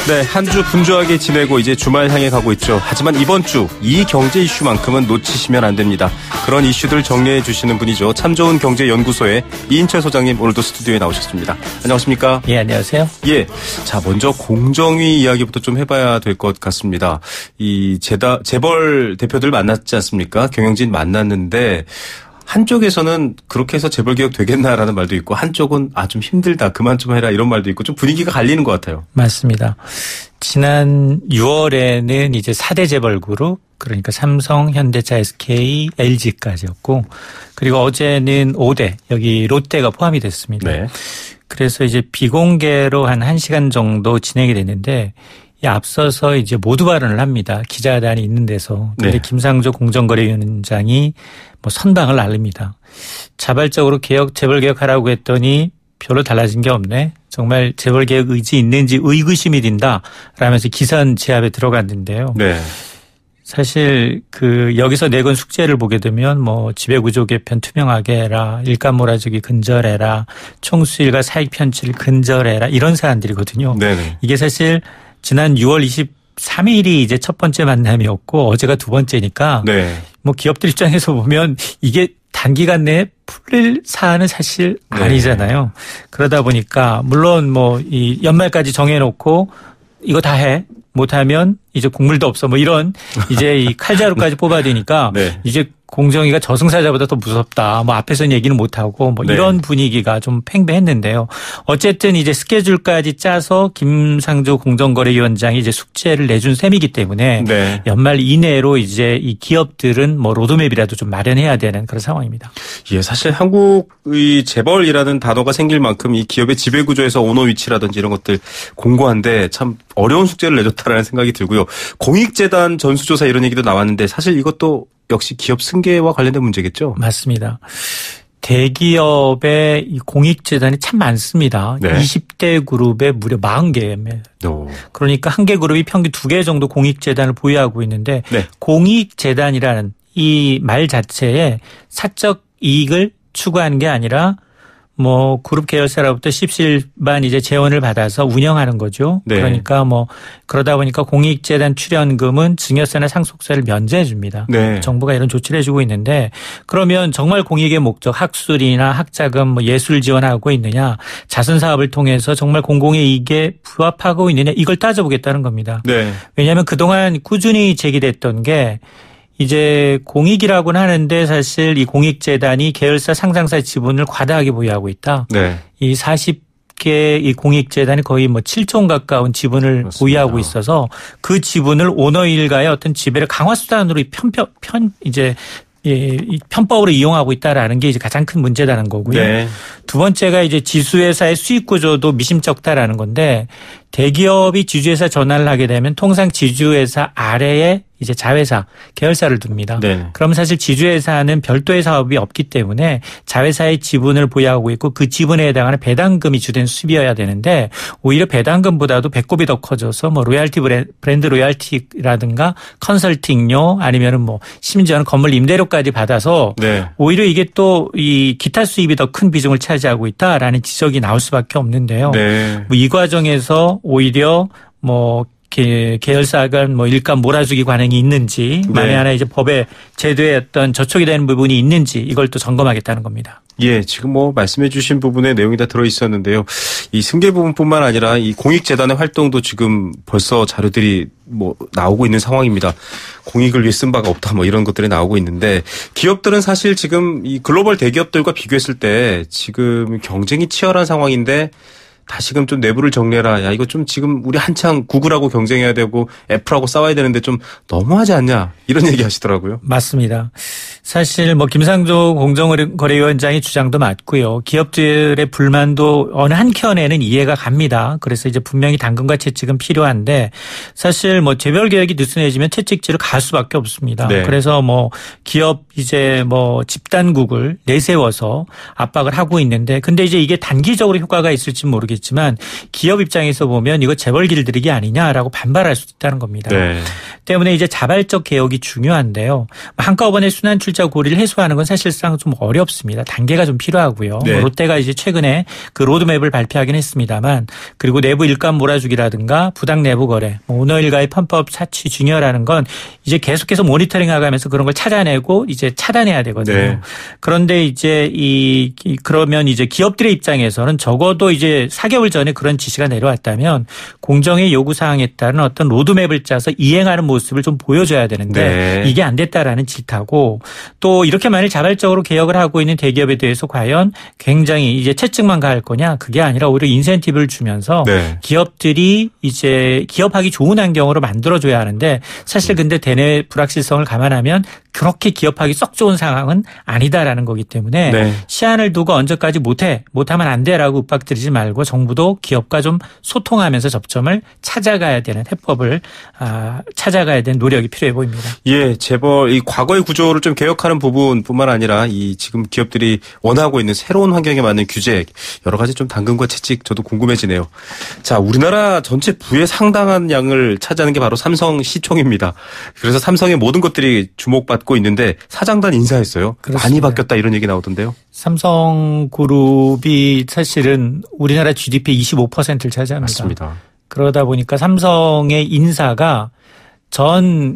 Speaker 2: 네, 한 주 분주하게 지내고 이제 주말 향해 가고 있죠. 하지만 이번 주 이 경제 이슈만큼은 놓치시면 안 됩니다. 그런 이슈들 정리해 주시는 분이죠. 참 좋은 경제연구소의 이인철 소장님 오늘도 스튜디오에 나오셨습니다. 안녕하십니까?
Speaker 6: 예, 안녕하세요.
Speaker 2: 예. 자, 먼저 공정위 이야기부터 좀 해봐야 될 것 같습니다. 이 재벌 대표들 만났지 않습니까? 경영진 만났는데 한쪽에서는 그렇게 해서 재벌개혁 되겠나라는 말도 있고 한쪽은 좀 힘들다 그만 좀 해라 이런 말도 있고 좀 분위기가 갈리는 것 같아요.
Speaker 6: 맞습니다. 지난 6월에는 이제 4대 재벌 그룹 그러니까 삼성, 현대차, SK, LG까지였고 그리고 어제는 5대 여기 롯데가 포함이 됐습니다. 네. 그래서 이제 비공개로 한 1시간 정도 진행이 됐는데 앞서서 이제 모두 발언을 합니다. 기자단이 있는 데서. 그런데 네. 김상조 공정거래위원장이 선방을 날립니다. 자발적으로 재벌 개혁하라고 했더니 별로 달라진 게 없네. 정말 재벌 개혁 의지 있는지 의구심이 든다. 라면서 기선 제압에 들어갔는데요. 네. 사실 여기서 내건 숙제를 보게 되면 지배구조 개편 투명하게 해라. 일감 몰아주기 근절해라. 총수일과 사익 편취를 근절해라. 이런 사안들이거든요. 네네. 이게 사실 지난 6월 23일이 이제 첫 번째 만남이었고 어제가 두 번째니까 네. 기업들 입장에서 보면 이게 단기간 내에 풀릴 사안은 사실 네. 아니잖아요. 그러다 보니까 물론 이 연말까지 정해놓고 이거 다 해. 못하면 이제 국물도 없어. 이런 이제 이 칼자루까지 뽑아야 되니까 네. 이제 공정위가 저승사자보다 더 무섭다. 앞에서는 얘기는 못하고 네. 이런 분위기가 좀 팽배했는데요. 어쨌든 이제 스케줄까지 짜서 김상조 공정거래위원장이 이제 숙제를 내준 셈이기 때문에 네. 연말 이내로 이제 이 기업들은 로드맵이라도 좀 마련해야 되는 그런 상황입니다.
Speaker 2: 예, 사실 한국의 재벌이라는 단어가 생길 만큼 이 기업의 지배구조에서 오너 위치라든지 이런 것들 공고한데 참 어려운 숙제를 내줬다라는 생각이 들고요. 공익재단 전수조사 이런 얘기도 나왔는데 사실 이것도 역시 기업 승계와 관련된 문제겠죠?
Speaker 6: 맞습니다. 대기업의 이 공익재단이 참 많습니다. 네. 20대 그룹에 무려 40개입니다. 그러니까 한 개 그룹이 평균 2개 정도 공익재단을 보유하고 있는데 네. 공익재단이라는 이 말 자체에 사적 이익을 추구하는 게 아니라 그룹 계열사로부터 십시일반 이제 재원을 받아서 운영하는 거죠. 네. 그러니까 그러다 보니까 공익재단 출연금은 증여세나 상속세를 면제해 줍니다. 네. 정부가 이런 조치를 해주고 있는데 그러면 정말 공익의 목적 학술이나 학자금 예술 지원하고 있느냐 자선사업을 통해서 정말 공공의 이익에 부합하고 있느냐 이걸 따져보겠다는 겁니다. 네. 왜냐하면 그동안 꾸준히 제기됐던 게 이제 공익이라고는 하는데 사실 이 공익재단이 계열사 상장사 지분을 과다하게 보유하고 있다. 네. 이 7개 이 공익재단이 거의 뭐 7조 원 가까운 지분을
Speaker 2: 그렇습니다.
Speaker 6: 보유하고 있어서 그 지분을 오너 일가의 어떤 지배를 강화 수단으로 편법으로 이용하고 있다라는 게 이제 가장 큰 문제다는 거고요.
Speaker 2: 네.
Speaker 6: 두 번째가 이제 지주회사의 수익 구조도 미심쩍다라는 건데 대기업이 지주회사 전환을 하게 되면 통상 지주회사 아래에 이제 자회사, 계열사를 둡니다.
Speaker 2: 네.
Speaker 6: 그럼 사실 지주회사는 별도의 사업이 없기 때문에 자회사의 지분을 보유하고 있고 그 지분에 해당하는 배당금이 주된 수입이어야 되는데 오히려 배당금보다도 배꼽이 더 커져서 뭐 로얄티 브랜드 로얄티라든가 컨설팅료 아니면은 뭐 심지어는 건물 임대료까지 받아서
Speaker 2: 네.
Speaker 6: 오히려 이게 또 이 기타 수입이 더 큰 비중을 차지하고 있다라는 지적이 나올 수밖에 없는데요.
Speaker 2: 네.
Speaker 6: 뭐 이 과정에서 오히려 뭐 계열사 간 뭐 일감 몰아주기 관행이 있는지 만에 하나 이제 법의 제도에 어떤 저촉이 되는 부분이 있는지 이걸 또 점검하겠다는 겁니다.
Speaker 2: 예, 지금 뭐 말씀해 주신 부분에 내용이 다 들어 있었는데요. 이 승계 부분뿐만 아니라 이 공익재단의 활동도 지금 벌써 자료들이 뭐 나오고 있는 상황입니다. 공익을 위해 쓴 바가 없다 뭐 이런 것들이 나오고 있는데 기업들은 사실 지금 이 글로벌 대기업들과 비교했을 때 지금 경쟁이 치열한 상황인데 다시금 좀 내부를 정리해라. 야, 이거 좀 지금 우리 한창 구글하고 경쟁해야 되고 애플하고 싸워야 되는데 좀 너무하지 않냐. 이런 얘기 하시더라고요.
Speaker 6: 맞습니다. 사실 뭐 김상조 공정거래위원장의 주장도 맞고요. 기업들의 불만도 어느 한켠에는 이해가 갑니다. 그래서 이제 분명히 당근과 채찍은 필요한데 사실 뭐 재벌 개혁이 느슨해지면 채찍질을 갈 수밖에 없습니다.
Speaker 2: 네.
Speaker 6: 그래서 뭐 기업 이제 뭐 집단국을 내세워서 압박을 하고 있는데 근데 이제 이게 단기적으로 효과가 있을지 모르겠지만 기업 입장에서 보면 이거 재벌 길들이기 아니냐라고 반발할 수 있다는 겁니다.
Speaker 2: 네.
Speaker 6: 때문에 이제 자발적 개혁이 중요한데요. 한꺼번에 순환 출자 고리를 해소하는 건 사실상 좀 어렵습니다. 단계가 좀 필요하고요.
Speaker 2: 네.
Speaker 6: 뭐 롯데가 이제 최근에 그 로드맵을 발표하긴 했습니다만 그리고 내부 일감 몰아주기라든가 부당 내부 거래, 오너 일가의 편법 사취 중요하라는 건 이제 계속해서 모니터링하면서 그런 걸 찾아내고 이제 차단해야 되거든요.
Speaker 2: 네.
Speaker 6: 그런데 이제 그러면 이제 기업들의 입장에서는 적어도 이제 4개월 전에 그런 지시가 내려왔다면 공정의 요구 사항에 따른 어떤 로드맵을 짜서 이행하는 모습을 좀 보여줘야 되는데
Speaker 2: 네.
Speaker 6: 이게 안 됐다라는 질타고 또 이렇게 만일 자발적으로 개혁을 하고 있는 대기업에 대해서 과연 굉장히 이제 채찍만 가할 거냐 그게 아니라 오히려 인센티브를 주면서
Speaker 2: 네.
Speaker 6: 기업들이 이제 기업하기 좋은 환경으로 만들어줘야 하는데 사실 근데 대내 불확실성을 감안하면 그렇게 기업하기 썩 좋은 상황은 아니다라는 거기 때문에
Speaker 2: 네.
Speaker 6: 시한을 두고 언제까지 못하면 안 돼라고 윽박지르지 말고 정부도 기업과 좀 소통하면서 접점을 찾아가야 되는 해법을 찾아가야 되는 노력이 필요해 보입니다.
Speaker 2: 예, 재벌 이 과거의 구조를 좀 개혁하는 부분뿐만 아니라 이 지금 기업들이 원하고 있는 새로운 환경에 맞는 규제 여러 가지 좀 당근과 채찍 저도 궁금해지네요. 자, 우리나라 전체 부의 상당한 양을 차지하는 게 바로 삼성 시총입니다. 그래서 삼성의 모든 것들이 주목받고 있는데 사장단 인사했어요.
Speaker 6: 그렇습니다.
Speaker 2: 많이 바뀌었다 이런 얘기 나오던데요.
Speaker 6: 삼성그룹이 사실은 우리나라 GDP 25%를 차지합니다.
Speaker 2: 맞습니다.
Speaker 6: 그러다 보니까 삼성의 인사가 전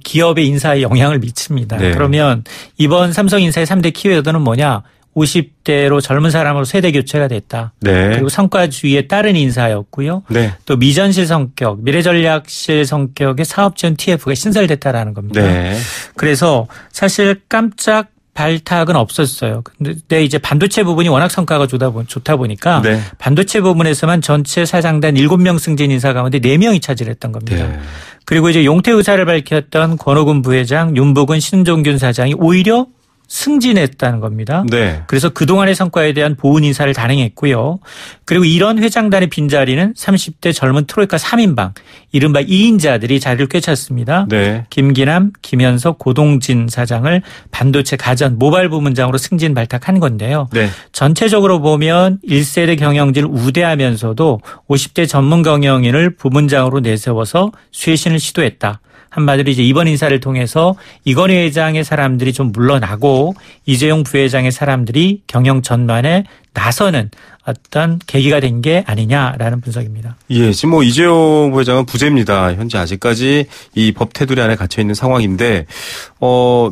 Speaker 6: 기업의 인사에 영향을 미칩니다.
Speaker 2: 네.
Speaker 6: 그러면 이번 삼성 인사의 3대 키워드는 뭐냐? 50대로 젊은 사람으로 세대 교체가 됐다.
Speaker 2: 네.
Speaker 6: 그리고 성과주의에 따른 인사였고요.
Speaker 2: 네.
Speaker 6: 또 미전실 성격, 미래전략실 성격의 사업지원 TF가 신설됐다라는 겁니다.
Speaker 2: 네.
Speaker 6: 그래서 사실 깜짝 발탁은 없었어요. 근데 이제 반도체 부분이 워낙 성과가 좋다 보니까
Speaker 2: 네.
Speaker 6: 반도체 부분에서만 전체 사장단 7명 승진 인사 가운데 4명이 차지를 했던 겁니다.
Speaker 2: 네.
Speaker 6: 그리고 이제 용태 의사를 밝혔던 권오군 부회장, 윤복은 신종균 사장이 오히려 승진했다는 겁니다.
Speaker 2: 네.
Speaker 6: 그래서 그동안의 성과에 대한 보훈 인사를 단행했고요. 그리고 이런 회장단의 빈자리는 30대 젊은 트로이카 3인방, 이른바 2인자들이 자리를 꿰찼습니다.
Speaker 2: 네.
Speaker 6: 김기남, 김현석, 고동진 사장을 반도체 가전 모바일 부문장으로 승진 발탁한 건데요.
Speaker 2: 네.
Speaker 6: 전체적으로 보면 1세대 경영진을 우대하면서도 50대 전문 경영인을 부문장으로 내세워서 쇄신을 시도했다. 한마디로 이제 이번 인사를 통해서 이건희 회장의 사람들이 좀 물러나고 이재용 부회장의 사람들이 경영 전반에 나서는 어떤 계기가 된 게 아니냐라는 분석입니다.
Speaker 2: 예, 지금 이재용 부회장은 부재입니다. 현재 아직까지 이 법 테두리 안에 갇혀 있는 상황인데,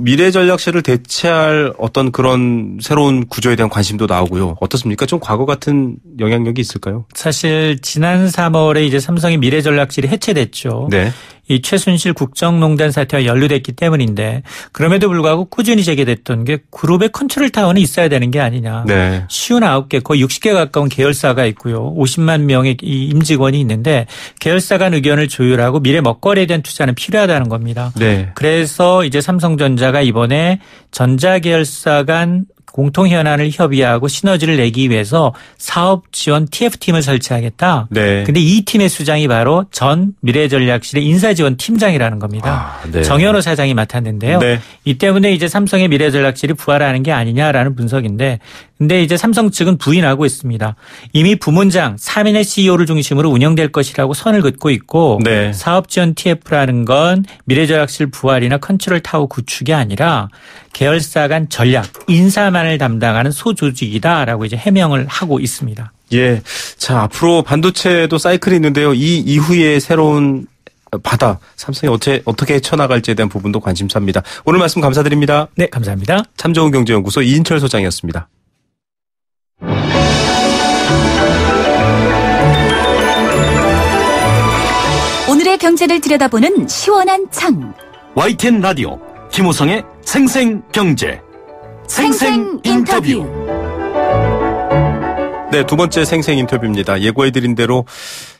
Speaker 2: 미래전략실을 대체할 어떤 그런 새로운 구조에 대한 관심도 나오고요. 어떻습니까? 좀 과거 같은 영향력이 있을까요?
Speaker 6: 사실 지난 3월에 이제 삼성의 미래전략실이 해체됐죠.
Speaker 2: 네.
Speaker 6: 이 최순실 국정농단 사태와 연루됐기 때문인데 그럼에도 불구하고 꾸준히 제기됐던 게 그룹의 컨트롤 타워는 있어야 되는 게 아니냐.
Speaker 2: 네.
Speaker 6: 59개 거의 60개 가까운 계열사가 있고요. 50만 명의 이 임직원이 있는데 계열사 간 의견을 조율하고 미래 먹거리에 대한 투자는 필요하다는 겁니다.
Speaker 2: 네.
Speaker 6: 그래서 이제 삼성전자가 이번에 전자계열사 간 공통 현안을 협의하고 시너지를 내기 위해서 사업 지원 TF팀을 설치하겠다.
Speaker 2: 네.
Speaker 6: 근데 이 팀의 수장이 바로 전 미래전략실의 인사지원 팀장이라는 겁니다.
Speaker 2: 네.
Speaker 6: 정현호 사장이 맡았는데요.
Speaker 2: 네.
Speaker 6: 이 때문에 이제 삼성의 미래전략실이 부활하는 게 아니냐라는 분석인데, 근데 이제 삼성 측은 부인하고 있습니다. 이미 부문장 3인의 CEO를 중심으로 운영될 것이라고 선을 긋고 있고,
Speaker 2: 네.
Speaker 6: 사업 지원 TF라는 건 미래전략실 부활이나 컨트롤 타워 구축이 아니라 계열사 간 전략, 인사만을 담당하는 소조직이다라고 이제 해명을 하고 있습니다.
Speaker 2: 예. 자, 앞으로 반도체도 사이클이 있는데요. 이 이후에 새로운 바다, 삼성이 어떻게 헤쳐나갈지에 대한 부분도 관심사입니다. 오늘 말씀 감사드립니다.
Speaker 6: 네, 감사합니다.
Speaker 2: 참좋은 경제연구소 이인철 소장이었습니다.
Speaker 1: 오늘의 경제를 들여다보는 시원한 창.
Speaker 3: YTN 라디오 김우성의 생생경제. 생생 인터뷰.
Speaker 2: 네, 두 번째 생생 인터뷰입니다. 예고해드린 대로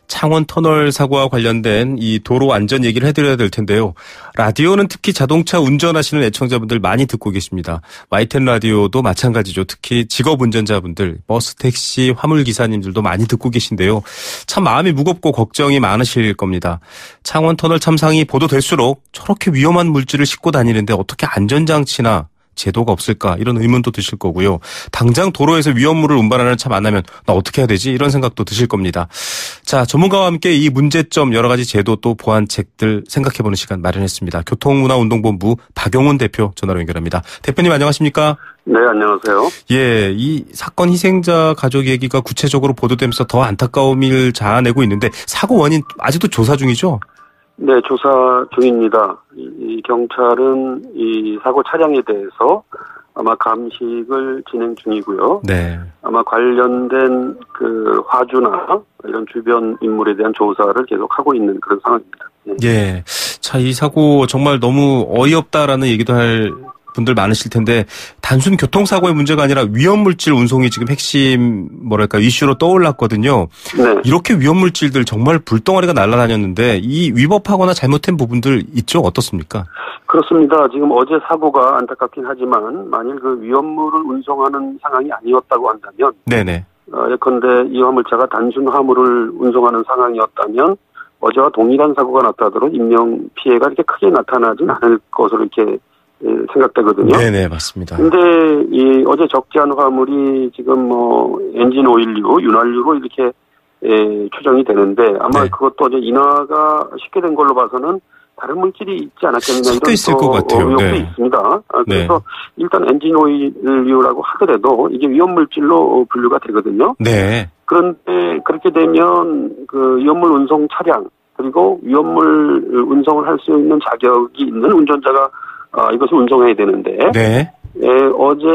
Speaker 2: 창원 터널 사고와 관련된 이 도로 안전 얘기를 해드려야 될 텐데요. 라디오는 특히 자동차 운전하시는 애청자분들 많이 듣고 계십니다. YTN 라디오도 마찬가지죠. 특히 직업 운전자분들, 버스, 택시, 화물 기사님들도 많이 듣고 계신데요. 참 마음이 무겁고 걱정이 많으실 겁니다. 창원 터널 참상이 보도될수록 저렇게 위험한 물질을 싣고 다니는데 어떻게 안전장치나 제도가 없을까 이런 의문도 드실 거고요. 당장 도로에서 위험물을 운반하는 차 만나면 나 어떻게 해야 되지? 이런 생각도 드실 겁니다. 자, 전문가와 함께 이 문제점 여러 가지 제도 또 보완책들 생각해보는 시간 마련했습니다. 교통문화운동본부 박용훈 대표 전화로 연결합니다. 대표님 안녕하십니까?
Speaker 7: 네, 안녕하세요.
Speaker 2: 예, 이 사건 희생자 가족 얘기가 구체적으로 보도되면서 더 안타까움을 자아내고 있는데 사고 원인 아직도 조사 중이죠?
Speaker 7: 네, 조사 중입니다. 이 경찰은 이 사고 차량에 대해서 아마 감식을 진행 중이고요.
Speaker 2: 네.
Speaker 7: 아마 관련된 그 화주나 이런 주변 인물에 대한 조사를 계속하고 있는 그런 상황입니다. 네.
Speaker 2: 예. 자, 이 사고 정말 너무 어이없다라는 얘기도 할 분들 많으실 텐데 단순 교통사고의 문제가 아니라 위험물질 운송이 지금 핵심 이슈로 떠올랐거든요.
Speaker 7: 네.
Speaker 2: 이렇게 위험물질들 정말 불덩어리가 날아다녔는데 이 위법하거나 잘못된 부분들 있죠? 어떻습니까?
Speaker 7: 그렇습니다. 지금 어제 사고가 안타깝긴 하지만 만일 그 위험물을 운송하는 상황이 아니었다고 한다면
Speaker 2: 네네.
Speaker 7: 예컨대 이 화물차가 단순 화물을 운송하는 상황이었다면 어제와 동일한 사고가 났다더라도 인명 피해가 이렇게 크게 나타나진 않을 것으로 이렇게 생각되거든요.
Speaker 2: 네네, 맞습니다.
Speaker 7: 근데 이 어제 적재한 화물이 지금 엔진 오일류, 윤활유로 이렇게 추정이 되는데 아마
Speaker 2: 네.
Speaker 7: 그것도 어제 인화가 쉽게 된 걸로 봐서는 다른 물질이 있지 않았겠느냐
Speaker 2: 섞여
Speaker 7: 이런
Speaker 2: 있을 것 같아요.
Speaker 7: 의혹도
Speaker 2: 네.
Speaker 7: 있습니다. 그래서
Speaker 2: 네.
Speaker 7: 일단 엔진 오일류라고 하더라도 이게 위험물질로 분류가 되거든요.
Speaker 2: 네.
Speaker 7: 그런데 그렇게 되면 그 위험물 운송 차량 그리고 위험물 운송을 할 수 있는 자격이 있는 운전자가 이것을 운송해야 되는데
Speaker 2: 네.
Speaker 7: 어제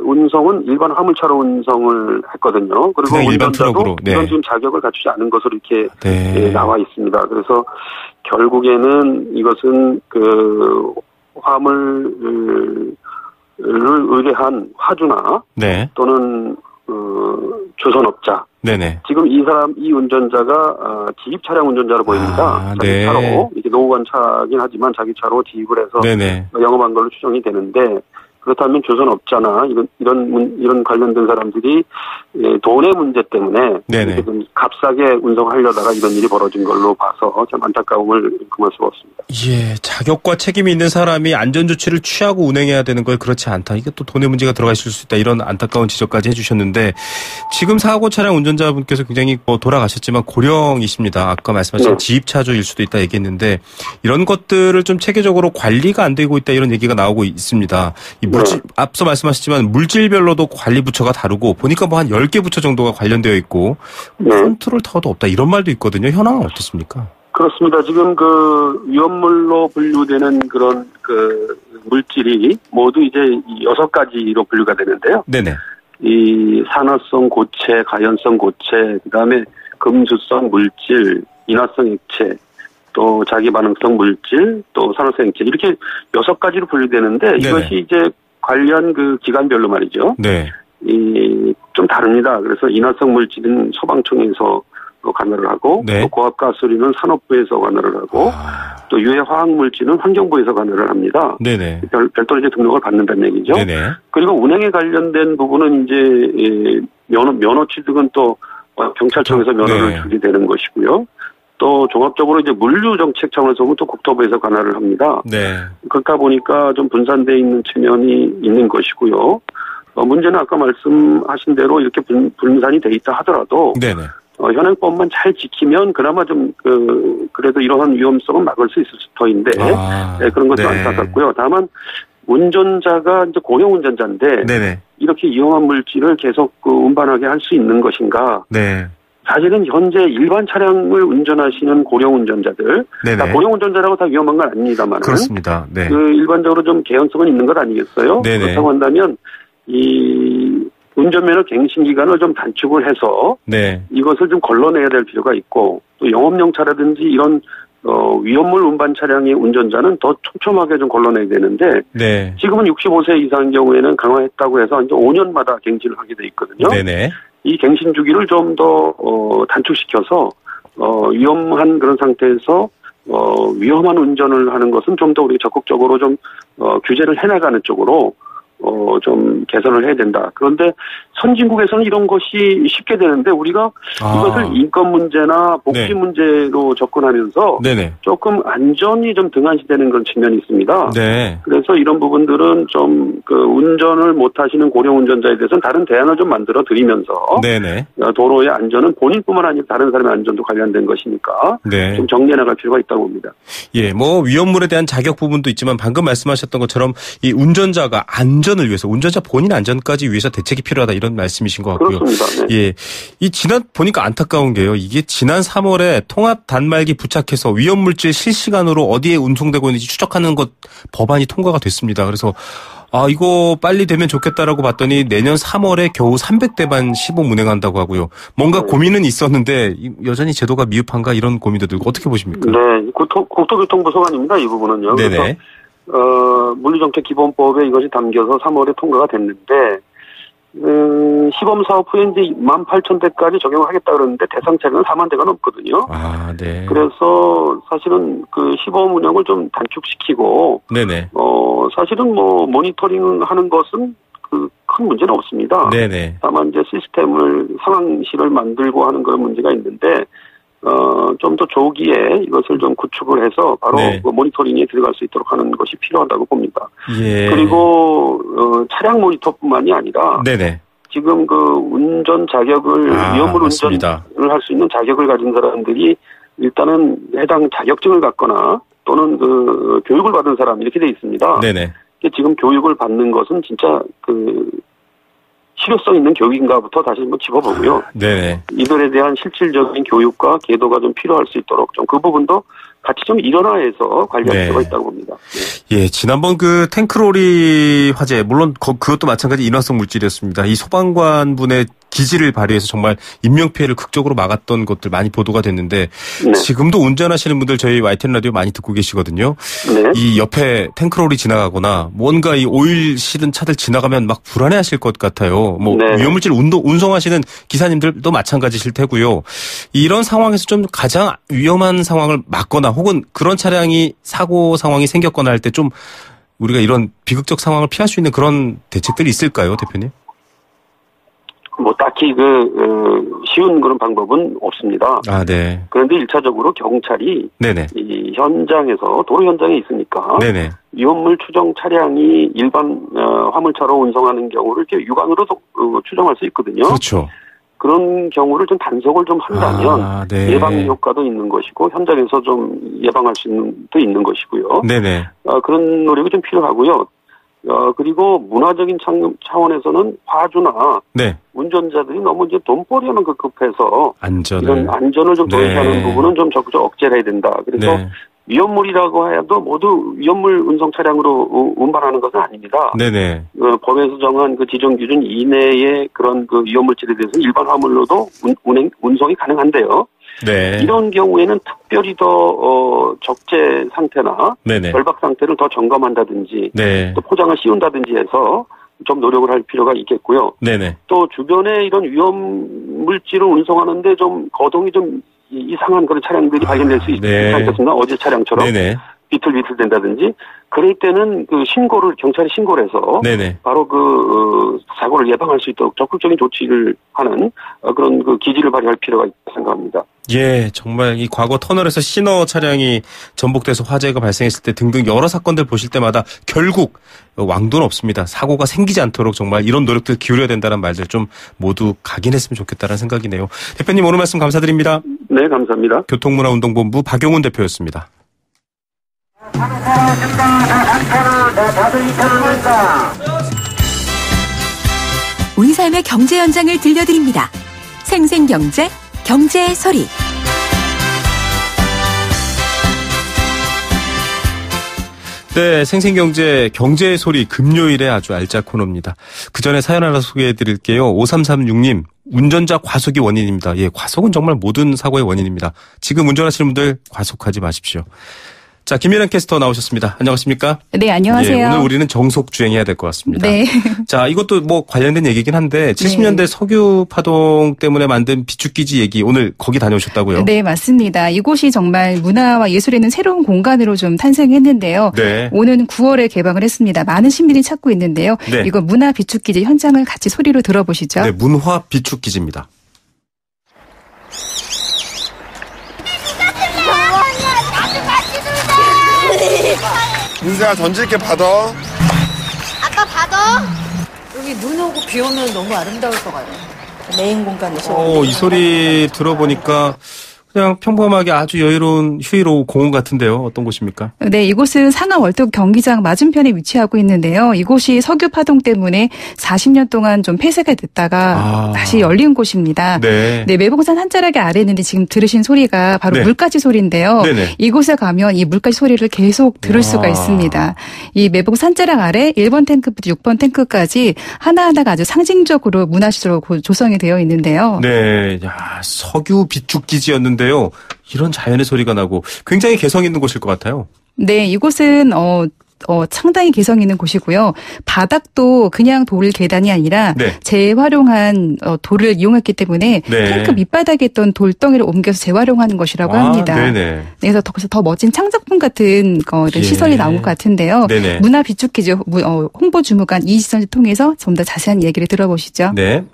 Speaker 7: 운송은 일반 화물차로 운송을 했거든요. 그리고
Speaker 2: 그냥 일반
Speaker 7: 운전자도
Speaker 2: 트럭으로. 네.
Speaker 7: 이런 지금 자격을 갖추지 않은 것으로 이렇게
Speaker 2: 네.
Speaker 7: 나와 있습니다. 그래서 결국에는 이것은 그 화물을 의뢰한 화주나
Speaker 2: 네.
Speaker 7: 또는 조선업자.
Speaker 2: 네네.
Speaker 7: 지금 이 운전자가 지입 차량 운전자로 보입니다. 자기
Speaker 2: 네.
Speaker 7: 차로 이게 노후관 차긴 하지만 자기 차로 지입을 해서
Speaker 2: 네네.
Speaker 7: 영업한 걸로 추정이 되는데 그렇다면 조선업자나 이런 관련된 사람들이 돈의 문제 때문에
Speaker 2: 네네.
Speaker 7: 좀 값싸게 운송하려다가 이런 일이 벌어진 걸로 봐서 참 안타까움을 금할 수가 없습니다.
Speaker 2: 예, 자격과 책임이 있는 사람이 안전조치를 취하고 운행해야 되는 걸 그렇지 않다. 이게 또 돈의 문제가 들어가 있을 수 있다. 이런 안타까운 지적까지 해주셨는데 지금 사고 차량 운전자분께서 굉장히 돌아가셨지만 고령이십니다. 아까 말씀하신
Speaker 7: 네.
Speaker 2: 지입차주일 수도 있다 얘기했는데 이런 것들을 좀 체계적으로 관리가 안 되고 있다 이런 얘기가 나오고 있습니다. 이 물질, 앞서 말씀하셨지만 물질별로도 관리 부처가 다르고 보니까 뭐 한 10개 부처 정도가 관련되어 있고 컨트롤 타워도 없다 이런 말도 있거든요. 현황은 어떻습니까?
Speaker 7: 그렇습니다. 지금 그 위험물로 분류되는 그런 그 물질이 모두 이제 6가지로 분류가 되는데요.
Speaker 2: 네네.
Speaker 7: 이 산화성 고체, 가연성 고체, 그다음에 금수성 물질, 인화성 액체, 또 자기 반응성 물질, 또 산화성 액체 이렇게 6가지로 분류되는데
Speaker 2: 네네.
Speaker 7: 이것이 이제 관련 그 기관별로 말이죠.
Speaker 2: 네.
Speaker 7: 좀 다릅니다. 그래서 인화성 물질은 소방청에서 관할을 하고
Speaker 2: 네.
Speaker 7: 또 고압가스류는 산업부에서 관할을 하고 또 유해 화학 물질은 환경부에서 관할을 합니다.
Speaker 2: 네네.
Speaker 7: 별도로 이제 등록을 받는다는 얘기죠.
Speaker 2: 네네.
Speaker 7: 그리고 운행에 관련된 부분은 이제 면허 취득은 또 경찰청에서 면허를
Speaker 2: 네.
Speaker 7: 주게 되는 것이고요. 또 종합적으로 이제 물류 정책 차원에서 보면 또 국토부에서 관할을 합니다.
Speaker 2: 네.
Speaker 7: 그렇다 보니까 좀 분산되어 있는 측면이 있는 것이고요. 문제는 아까 말씀하신 대로 이렇게 분산이 돼 있다 하더라도
Speaker 2: 네네.
Speaker 7: 현행법만 잘 지키면 그나마 좀 그래도 이러한 위험성은 막을 수 있을 터인데 네, 그런 것도 안타깝고요. 다만 운전자가 이제 고령 운전자인데
Speaker 2: 네네.
Speaker 7: 이렇게 위험한 물질을 계속 운반하게 할 수 있는 것인가?
Speaker 2: 네.
Speaker 7: 사실은 현재 일반 차량을 운전하시는 고령 운전자들,
Speaker 2: 네네.
Speaker 7: 고령 운전자라고 다 위험한 건 아닙니다만,
Speaker 2: 그렇습니다. 네.
Speaker 7: 일반적으로 좀 개연성은 있는 것 아니겠어요?
Speaker 2: 네네.
Speaker 7: 그렇다고 한다면 이 운전면허 갱신 기간을 좀 단축을 해서
Speaker 2: 네.
Speaker 7: 이것을 좀 걸러내야 될 필요가 있고 또 영업용차라든지 이런 위험물 운반 차량의 운전자는 더 촘촘하게 좀 걸러내야 되는데
Speaker 2: 네.
Speaker 7: 지금은 65세 이상의 경우에는 강화했다고 해서 이제 5년마다 갱신을 하게 돼 있거든요.
Speaker 2: 네네.
Speaker 7: 이 갱신 주기를 좀 더 단축시켜서 위험한 그런 상태에서 위험한 운전을 하는 것은 좀 더 우리 적극적으로 좀 규제를 해나가는 쪽으로 좀 개선을 해야 된다. 그런데 선진국에서는 이런 것이 쉽게 되는데 우리가 이것을 인권 문제나 복지
Speaker 2: 네.
Speaker 7: 문제로 접근하면서
Speaker 2: 네네.
Speaker 7: 조금 안전이 좀 등한시되는 그런 측면이 있습니다.
Speaker 2: 네.
Speaker 7: 그래서 이런 부분들은 좀 운전을 못하시는 고령 운전자에 대해서는 다른 대안을 좀 만들어 드리면서
Speaker 2: 네네.
Speaker 7: 도로의 안전은 본인뿐만 아니라 다른 사람의 안전도 관련된 것이니까
Speaker 2: 네.
Speaker 7: 좀 정리해 나갈 필요가 있다고 봅니다.
Speaker 2: 예, 뭐 위험물에 대한 자격 부분도 있지만 방금 말씀하셨던 것처럼 이 운전자가 안전을 위해서 운전자 본인 안전까지 위해서 대책이 필요하다 이런 말씀이신 것 같고요.
Speaker 7: 그렇습니다. 네.
Speaker 2: 예, 이 지난 보니까 안타까운 게요. 이게 지난 3월에 통합 단말기 부착해서 위험물질 실시간으로 어디에 운송되고 있는지 추적하는 것 법안이 통과가 됐습니다. 그래서 이거 빨리 되면 좋겠다라고 봤더니 내년 3월에 겨우 300대만 시범 운행한다고 하고요. 뭔가 고민은 있었는데 여전히 제도가 미흡한가 이런 고민도 들고 어떻게 보십니까?
Speaker 7: 네, 국토교통부 소관입니다. 이 부분은요.
Speaker 2: 네네.
Speaker 7: 그래서 물류정책기본법에 이것이 담겨서 3월에 통과가 됐는데 시범 사업 후에 이제 18,000대까지 적용하겠다 그러는데 대상 차량은 4만 대가 넘거든요.
Speaker 2: 네.
Speaker 7: 그래서 사실은 그 시범 운영을 좀 단축시키고
Speaker 2: 네네.
Speaker 7: 사실은 뭐 모니터링 하는 것은 큰 문제는 없습니다.
Speaker 2: 네네.
Speaker 7: 다만 이제 시스템을 상황실을 만들고 하는 그런 문제가 있는데 좀 더 조기에 이것을 좀 구축을 해서 바로
Speaker 2: 네.
Speaker 7: 모니터링에 들어갈 수 있도록 하는 것이 필요하다고 봅니다.
Speaker 2: 예.
Speaker 7: 그리고 차량 모니터뿐만이 아니라
Speaker 2: 네네.
Speaker 7: 지금 운전 자격을 위험물
Speaker 2: 맞습니다.
Speaker 7: 운전을 할 수 있는 자격을 가진 사람들이 일단은 해당 자격증을 갖거나 또는 교육을 받은 사람 이렇게 돼 있습니다.
Speaker 2: 네네.
Speaker 7: 지금 교육을 받는 것은 진짜 실효성 있는 교육인가부터 다시 한번 짚어보고요.
Speaker 2: 네네.
Speaker 7: 이들에 대한 실질적인 교육과 계도가 좀 필요할 수 있도록 좀 그 부분도 같이 좀 일원화해서 관리할 필요가 있다고 봅니다. 네.
Speaker 2: 예, 지난번 탱크로리 화재, 물론 그것도 마찬가지 인화성 물질이었습니다. 이 소방관분의 기지를 발휘해서 정말 인명피해를 극적으로 막았던 것들 많이 보도가 됐는데
Speaker 7: 네.
Speaker 2: 지금도 운전하시는 분들 저희 YTN 라디오 많이 듣고 계시거든요.
Speaker 7: 네.
Speaker 2: 이 옆에 탱크로리 지나가거나 뭔가 이 오일 실은 차들 지나가면 막 불안해하실 것 같아요.
Speaker 7: 네.
Speaker 2: 위험물질 운송하시는 기사님들도 마찬가지실 테고요. 이런 상황에서 좀 가장 위험한 상황을 막거나 혹은 그런 차량이 사고 상황이 생겼거나 할 때 좀 우리가 이런 비극적 상황을 피할 수 있는 그런 대책들이 있을까요, 대표님?
Speaker 7: 딱히 쉬운 그런 방법은 없습니다.
Speaker 2: 네.
Speaker 7: 그런데 1차적으로 경찰이
Speaker 2: 네네.
Speaker 7: 이 현장에서 도로 현장에 있으니까
Speaker 2: 네네.
Speaker 7: 위험물 추정 차량이 일반 화물차로 운송하는 경우를 이렇게 육안으로도 추정할 수 있거든요.
Speaker 2: 그렇죠.
Speaker 7: 그런 경우를 좀 단속을 좀 한다면
Speaker 2: 네.
Speaker 7: 예방 효과도 있는 것이고 현장에서 좀 예방할 수 있는 것이고요.
Speaker 2: 네네.
Speaker 7: 그런 노력이 좀 필요하고요. 그리고 문화적인 차원에서는 화주나
Speaker 2: 네.
Speaker 7: 운전자들이 너무 이제 돈벌이하는 급해서 이런 안전을 좀 도외시하는 부분은 좀 적극적으로 억제를 해야 된다. 그래서 위험물이라고 해도 모두 위험물 운송 차량으로 운반하는 것은 아닙니다.
Speaker 2: 네네.
Speaker 7: 법에서 정한 지정 기준 이내의 그런 위험물질에 대해서 일반 화물로도 운송이 가능한데요.
Speaker 2: 네.
Speaker 7: 이런 경우에는 특별히 더 적재 상태나
Speaker 2: 네네.
Speaker 7: 결박 상태를 더 점검한다든지
Speaker 2: 네.
Speaker 7: 또 포장을 씌운다든지 해서 좀 노력을 할 필요가 있겠고요.
Speaker 2: 네네.
Speaker 7: 또 주변에 이런 위험 물질을 운송하는데 좀 거동이 좀 이상한 그런 차량들이 발견될 수 있지
Speaker 2: 네.
Speaker 7: 않겠습니까? 어제 차량처럼
Speaker 2: 네네.
Speaker 7: 비틀비틀 된다든지 그럴 때는 그 경찰에 신고를 해서
Speaker 2: 네네.
Speaker 7: 바로 그 사고를 예방할 수 있도록 적극적인 조치를 하는 그런 그 기지를 발휘할 필요가 있다고 생각합니다.
Speaker 2: 예, 정말 이 과거 터널에서 시너 차량이 전복돼서 화재가 발생했을 때 등등 여러 사건들 보실 때마다 결국 왕도는 없습니다. 사고가 생기지 않도록 정말 이런 노력들 기울여야 된다는 말들 좀 모두 각인했으면 좋겠다는 생각이네요. 대표님 오늘 말씀 감사드립니다.
Speaker 7: 네, 감사합니다.
Speaker 2: 교통문화운동본부 박용훈 대표였습니다.
Speaker 1: 우리 삶의 경제 현장을 들려드립니다. 생생경제, 경제의 소리.
Speaker 2: 네, 생생경제 경제의 소리 금요일에 아주 알짜 코너입니다. 그 전에 사연 하나 소개해드릴게요. 5336님. 운전자 과속이 원인입니다. 예, 과속은 정말 모든 사고의 원인입니다. 지금 운전하시는 분들 과속하지 마십시오. 자, 김예란 캐스터 나오셨습니다. 안녕하십니까?
Speaker 8: 네, 안녕하세요.
Speaker 2: 예, 오늘 우리는 정속 주행해야 될 것 같습니다.
Speaker 8: 네.
Speaker 2: 자, 이것도 뭐 관련된 얘기긴 한데 70년대 석유 파동 때문에 만든 비축기지 얘기 오늘 거기 다녀오셨다고요?
Speaker 8: 네, 맞습니다. 이곳이 정말 문화와 예술에는 새로운 공간으로 좀 탄생했는데요.
Speaker 2: 네.
Speaker 8: 오는 9월에 개방을 했습니다. 많은 시민이 찾고 있는데요.
Speaker 2: 네.
Speaker 8: 이거 문화 비축기지 현장을 같이 소리로 들어보시죠.
Speaker 2: 네, 문화 비축기지입니다.
Speaker 9: 민수야 던질게 받아.
Speaker 10: 아까 받아? 여기 눈 오고 비 오면 너무 아름다울 것 같아요. 메인 공간에서.
Speaker 2: 이 소리 들어보니까 그냥 평범하게 아주 여유로운 휴일오후 공원 같은데요. 어떤 곳입니까?
Speaker 8: 네, 이곳은 상하 월드컵 경기장 맞은편에 위치하고 있는데요. 이곳이 석유 파동 때문에 40년 동안 좀 폐쇄가 됐다가 다시 열린 곳입니다.
Speaker 2: 네.
Speaker 8: 네, 매봉산 한자락에 아래 있는데 지금 들으신 소리가 바로
Speaker 2: 네.
Speaker 8: 물가지 소리인데요.
Speaker 2: 네네.
Speaker 8: 이곳에 가면 이 물가지 소리를 계속 들을 수가 있습니다. 이 매봉산 한자락 아래 1번 탱크부터 6번 탱크까지 하나하나가 아주 상징적으로 문화시설로 조성이 되어 있는데요.
Speaker 2: 네, 야, 석유 비축기지였는데요. 이런 자연의 소리가 나고 굉장히 개성 있는 곳일 것 같아요.
Speaker 8: 네, 이곳은 상당히 개성 있는 곳이고요. 바닥도 그냥 돌 계단이 아니라
Speaker 2: 네.
Speaker 8: 재활용한 돌을 이용했기 때문에
Speaker 2: 네.
Speaker 8: 탱크 밑바닥에 있던 돌덩이를 옮겨서 재활용하는 것이라고 합니다.
Speaker 2: 네네.
Speaker 8: 그래서 더 멋진 창작품 같은 이런
Speaker 2: 예.
Speaker 8: 시설이 나온 것 같은데요.
Speaker 2: 네네.
Speaker 8: 문화 비축기지 홍보주무관 이지선 씨 통해서 좀 더 자세한 얘기를 들어보시죠.
Speaker 2: 네.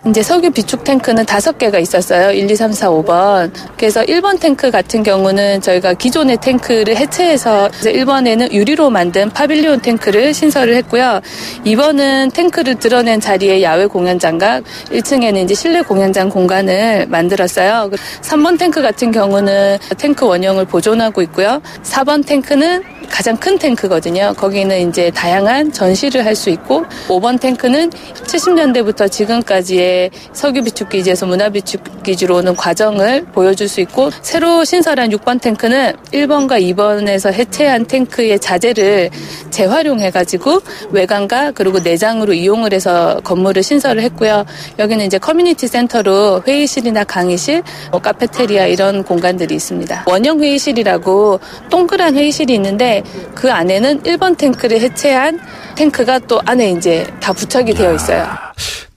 Speaker 11: 이제 석유 비축 탱크는 5개가 있었어요. 1, 2, 3, 4, 5번. 그래서 1번 탱크 같은 경우는 저희가 기존의 탱크를 해체해서 1번에는 유리로 만든 파빌리온 탱크를 신설을 했고요. 2번은 탱크를 드러낸 자리에 야외 공연장과 1층에는 이제 실내 공연장 공간을 만들었어요. 3번 탱크 같은 경우는 탱크 원형을 보존하고 있고요. 4번 탱크는 가장 큰 탱크거든요. 거기는 이제 다양한 전시를 할 수 있고 5번 탱크는 70년대부터 지금까지의 석유 비축기지에서 문화 비축기지로 오는 과정을 보여줄 수 있고 새로 신설한 6번 탱크는 1번과 2번에서 해체한 탱크의 자재를 재활용해가지고 외관과 그리고 내장으로 이용을 해서 건물을 신설을 했고요. 여기는 이제 커뮤니티 센터로 회의실이나 강의실, 카페테리아 이런 공간들이 있습니다. 원형 회의실이라고 동그란 회의실이 있는데 그 안에는 1번 탱크를 해체한 탱크가 또 안에 이제 다 부착이 되어 있어요.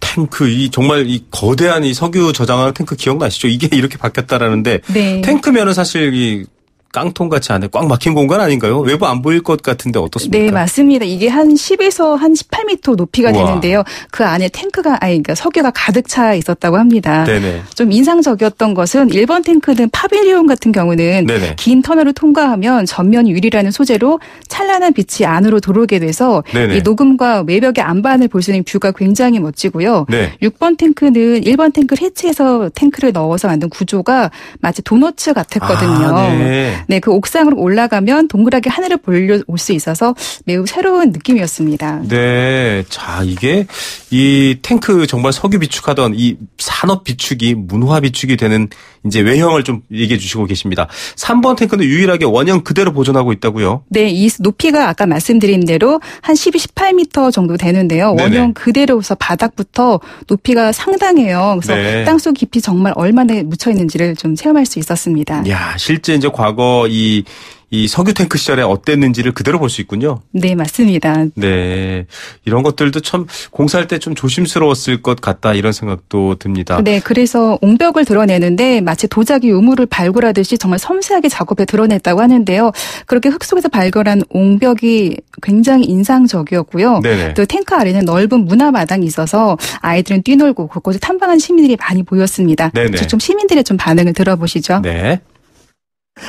Speaker 2: 탱크, 정말 이 거대한 이 석유 저장하는 탱크 기억나시죠? 이게 이렇게 바뀌었다라는데.
Speaker 8: 네.
Speaker 2: 탱크면은 사실 깡통같이 안에 꽉 막힌 공간 아닌가요? 외부 안 보일 것 같은데 어떻습니까?
Speaker 8: 네, 맞습니다. 이게 한 10에서 한 18m 높이가
Speaker 2: 우와.
Speaker 8: 되는데요. 그 안에 그러니까 석유가 가득 차 있었다고 합니다.
Speaker 2: 네네.
Speaker 8: 좀 인상적이었던 것은 1번 탱크는 파빌리온 같은 경우는
Speaker 2: 네네.
Speaker 8: 긴 터널을 통과하면 전면 유리라는 소재로 찬란한 빛이 안으로 들어오게 돼서
Speaker 2: 네네.
Speaker 8: 이 녹음과 외벽의 안반을 볼 수 있는 뷰가 굉장히 멋지고요.
Speaker 2: 네.
Speaker 8: 6번 탱크는 1번 탱크를 해체해서 탱크를 넣어서 만든 구조가 마치 도너츠 같았거든요. 네, 그 옥상으로 올라가면 동그랗게 하늘을 보려올 수 있어서 매우 새로운 느낌이었습니다.
Speaker 2: 네. 자, 이게 이 탱크 정말 석유 비축하던 이 산업 비축이 문화 비축이 되는 이제 외형을 좀 얘기해 주시고 계십니다. 3번 탱크는 유일하게 원형 그대로 보존하고 있다고요?
Speaker 8: 네, 이 높이가 아까 말씀드린 대로 한 12, 18m 정도 되는데요.
Speaker 2: 네네.
Speaker 8: 원형 그대로서 바닥부터 높이가 상당해요. 그래서
Speaker 2: 네.
Speaker 8: 땅속 깊이 정말 얼마나 묻혀 있는지를 좀 체험할 수 있었습니다.
Speaker 2: 야, 실제 이제 과거 과거 이 석유 탱크 시절에 어땠는지를 그대로 볼 수 있군요.
Speaker 8: 네, 맞습니다.
Speaker 2: 네. 이런 것들도 참 공사할 때 좀 조심스러웠을 것 같다 이런 생각도 듭니다.
Speaker 8: 네, 그래서 옹벽을 드러내는데 마치 도자기 우물을 발굴하듯이 정말 섬세하게 작업에 드러냈다고 하는데요. 그렇게 흙 속에서 발견한 옹벽이 굉장히 인상적이었고요.
Speaker 2: 네네.
Speaker 8: 또 탱크 아래는 넓은 문화마당이 있어서 아이들은 뛰놀고 곳곳을 탐방하는 시민들이 많이 보였습니다.
Speaker 2: 네네.
Speaker 8: 좀 시민들의 좀 반응을 들어보시죠.
Speaker 2: 네.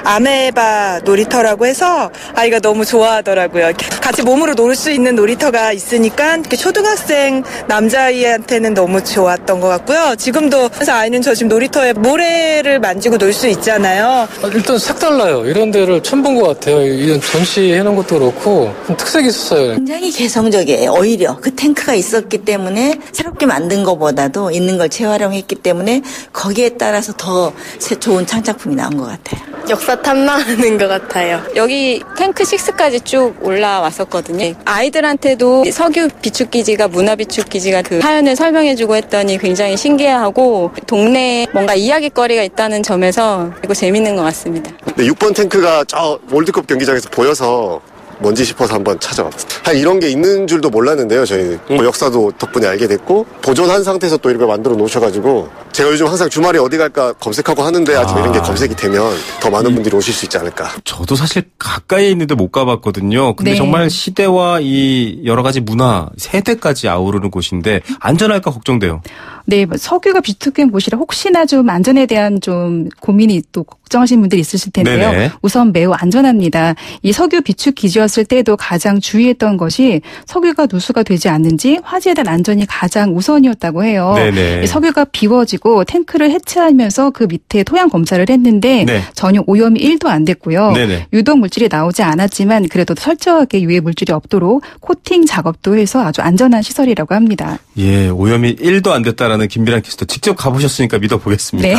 Speaker 12: 아메바 놀이터라고 해서 아이가 너무 좋아하더라고요. 같이 몸으로 놀 수 있는 놀이터가 있으니까 초등학생 남자아이한테는 너무 좋았던 것 같고요. 지금도 그래서 아이는 저 지금 놀이터에 모래를 만지고 놀 수 있잖아요.
Speaker 13: 일단 색달라요. 이런 데를 처음 본 것 같아요. 이런 전시해놓은 것도 그렇고 좀 특색이 있었어요.
Speaker 14: 굉장히 개성적이에요. 오히려 그 탱크가 있었기 때문에 새롭게 만든 것보다도 있는 걸 재활용했기 때문에 거기에 따라서 더 좋은 창작품이 나온 것 같아요.
Speaker 15: 역사 탐방하는 것 같아요.
Speaker 11: 여기 탱크 6까지 쭉 올라왔었거든요. 아이들한테도 석유 비축기지가 문화비축기지가 그 사연을 설명해주고 했더니 굉장히 신기해하고 동네에 뭔가 이야기거리가 있다는 점에서 이거 재밌는 것 같습니다.
Speaker 9: 네, 6번 탱크가 저 월드컵 경기장에서 보여서 뭔지 싶어서 한번 찾아왔어요. 이런 게 있는 줄도 몰랐는데요. 저희 역사도 덕분에 알게 됐고 보존한 상태에서 또 이렇게 만들어 놓으셔가지고 제가 요즘 항상 주말에 어디 갈까 검색하고 하는데 아직 이런 게 검색이 되면 더 많은 분들이 오실 수 있지 않을까.
Speaker 2: 저도 사실 가까이에 있는데 못 가봤거든요. 근데
Speaker 8: 네.
Speaker 2: 정말 시대와 이 여러 가지 문화, 세대까지 아우르는 곳인데 안전할까 걱정돼요.
Speaker 8: 네, 석유가 비축된 곳이라 혹시나 좀 안전에 대한 좀 고민이 또 걱정하시는 분들이 있으실 텐데요.
Speaker 2: 네네.
Speaker 8: 우선 매우 안전합니다. 이 석유 비축 기지였을 때도 가장 주의했던 것이 석유가 누수가 되지 않는지 화재에 대한 안전이 가장 우선이었다고 해요.
Speaker 2: 네네.
Speaker 8: 이 석유가 비워지고 탱크를 해체하면서 그 밑에 토양 검사를 했는데
Speaker 2: 네.
Speaker 8: 전혀 오염이 1도 안 됐고요.
Speaker 2: 네네.
Speaker 8: 유독 물질이 나오지 않았지만 그래도 철저하게 유해 물질이 없도록 코팅 작업도 해서 아주 안전한 시설이라고 합니다.
Speaker 2: 예, 오염이 1도 안 됐다라는 김미란 캐스터 직접 가보셨으니까 믿어보겠습니다.
Speaker 8: 네.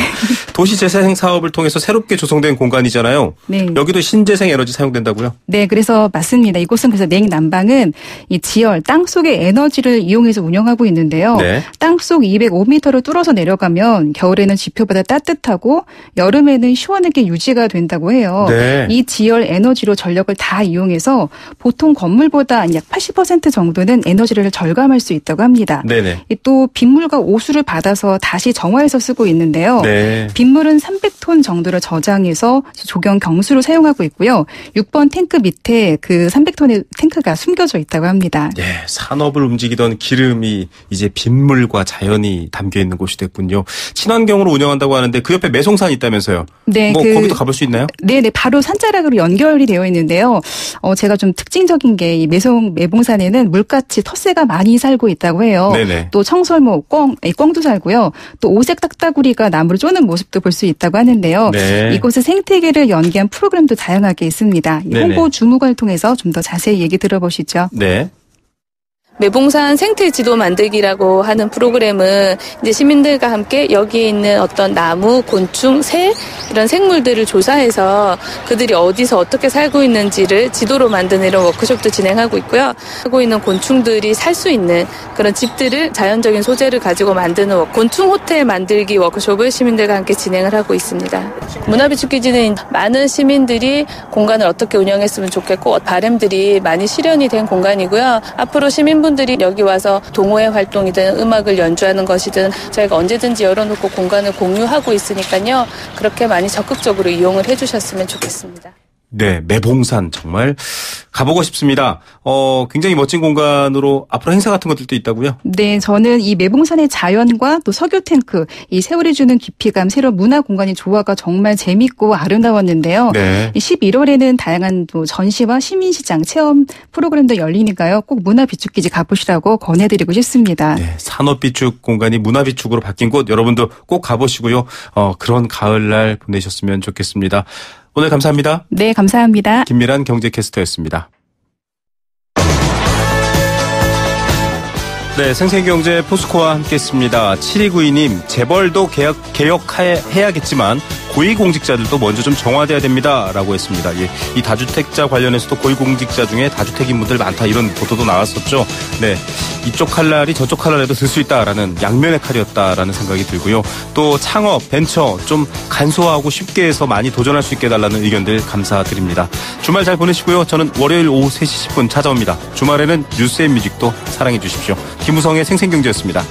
Speaker 2: 도시재생 사업을 통해서 새롭게 조성된 공간이잖아요.
Speaker 8: 네.
Speaker 2: 여기도 신재생 에너지 사용된다고요?
Speaker 8: 네, 그래서 맞습니다. 이곳은 그래서 냉난방은 이 지열, 땅 속의 에너지를 이용해서 운영하고 있는데요.
Speaker 2: 네.
Speaker 8: 땅속 205m를 뚫어서 내려가면 겨울에는 지표보다 따뜻하고 여름에는 시원하게 유지가 된다고 해요.
Speaker 2: 네.
Speaker 8: 이 지열 에너지로 전력을 다 이용해서 보통 건물보다 약 80% 정도는 에너지를 절감할 수 있다고 합니다.
Speaker 2: 네네.
Speaker 8: 또 빗물과 오수를 받아서 다시 정화해서 쓰고 있는데요.
Speaker 2: 네.
Speaker 8: 빗물은 300톤 정도를 저장해서 조경 경수로 사용하고 있고요. 6번 탱크 밑에 그 300톤의 탱크가 숨겨져 있다고 합니다.
Speaker 2: 예, 산업을 움직이던 기름이 이제 빗물과 자연이 담겨 있는 곳이 됐군요. 친환경으로 운영한다고 하는데 그 옆에 매송산이 있다면서요?
Speaker 8: 네,
Speaker 2: 거기도 가볼 수 있나요?
Speaker 8: 네, 바로 산자락으로 연결이 되어 있는데요. 제가 좀 특징적인 게 이 매봉산에는 물같이 텃새가 많이 살고 있다고 해요.
Speaker 2: 네네.
Speaker 8: 또 청설모, 꿩도 살고요. 또 오색 딱따구리가 나무를 쪼는 모습도 볼 수 있다고 하는데요.
Speaker 2: 네.
Speaker 8: 이곳의 생태계를 연계한 프로그램도 다양하게 있습니다. 이
Speaker 2: 네네.
Speaker 8: 홍보 주무관을 통해서 좀 더 자세히 얘기 들어보시죠.
Speaker 2: 네.
Speaker 11: 매봉산 생태 지도 만들기라고 하는 프로그램은 이제 시민들과 함께 여기에 있는 어떤 나무, 곤충, 새 이런 생물들을 조사해서 그들이 어디서 어떻게 살고 있는지를 지도로 만드는 이런 워크숍도 진행하고 있고요. 살고 있는 곤충들이 살 수 있는 그런 집들을 자연적인 소재를 가지고 만드는 곤충 호텔 만들기 워크숍을 시민들과 함께 진행을 하고 있습니다. 문화비축기지는 많은 시민들이 공간을 어떻게 운영했으면 좋겠고 바람들이 많이 실현이 된 공간이고요. 앞으로 시민분들이 여기 와서 동호회 활동이든 음악을 연주하는 것이든 저희가 언제든지 열어놓고 공간을 공유하고 있으니까요. 그렇게 많이 적극적으로 이용을 해주셨으면 좋겠습니다.
Speaker 2: 네, 매봉산 정말 가보고 싶습니다. 굉장히 멋진 공간으로 앞으로 행사 같은 것들도 있다고요?
Speaker 8: 네, 저는 이 매봉산의 자연과 또 석유 탱크, 이 세월이 주는 깊이감, 새로운 문화 공간의 조화가 정말 재밌고 아름다웠는데요.
Speaker 2: 네.
Speaker 8: 11월에는 다양한 또 전시와 시민시장 체험 프로그램도 열리니까요. 꼭 문화비축기지 가보시라고 권해드리고 싶습니다.
Speaker 2: 네, 산업비축 공간이 문화비축으로 바뀐 곳 여러분도 꼭 가보시고요. 그런 가을날 보내셨으면 좋겠습니다. 오늘 감사합니다.
Speaker 8: 네, 감사합니다.
Speaker 2: 김미란 경제캐스터였습니다. 네, 생생경제 포스코와 함께했습니다. 7292님, 재벌도 개혁해야겠지만 고위공직자들도 먼저 좀 정화돼야 됩니다. 라고 했습니다. 예, 이 다주택자 관련해서도 고위공직자 중에 다주택인분들 많다 이런 보도도 나왔었죠. 네, 이쪽 칼날이 저쪽 칼날에도 들 수 있다라는 양면의 칼이었다라는 생각이 들고요. 또 창업, 벤처 좀 간소화하고 쉽게 해서 많이 도전할 수 있게 해달라는 의견들 감사드립니다. 주말 잘 보내시고요. 저는 월요일 오후 3시 10분 찾아옵니다. 주말에는 뉴스앤뮤직도 사랑해 주십시오. 김우성의 생생경제였습니다.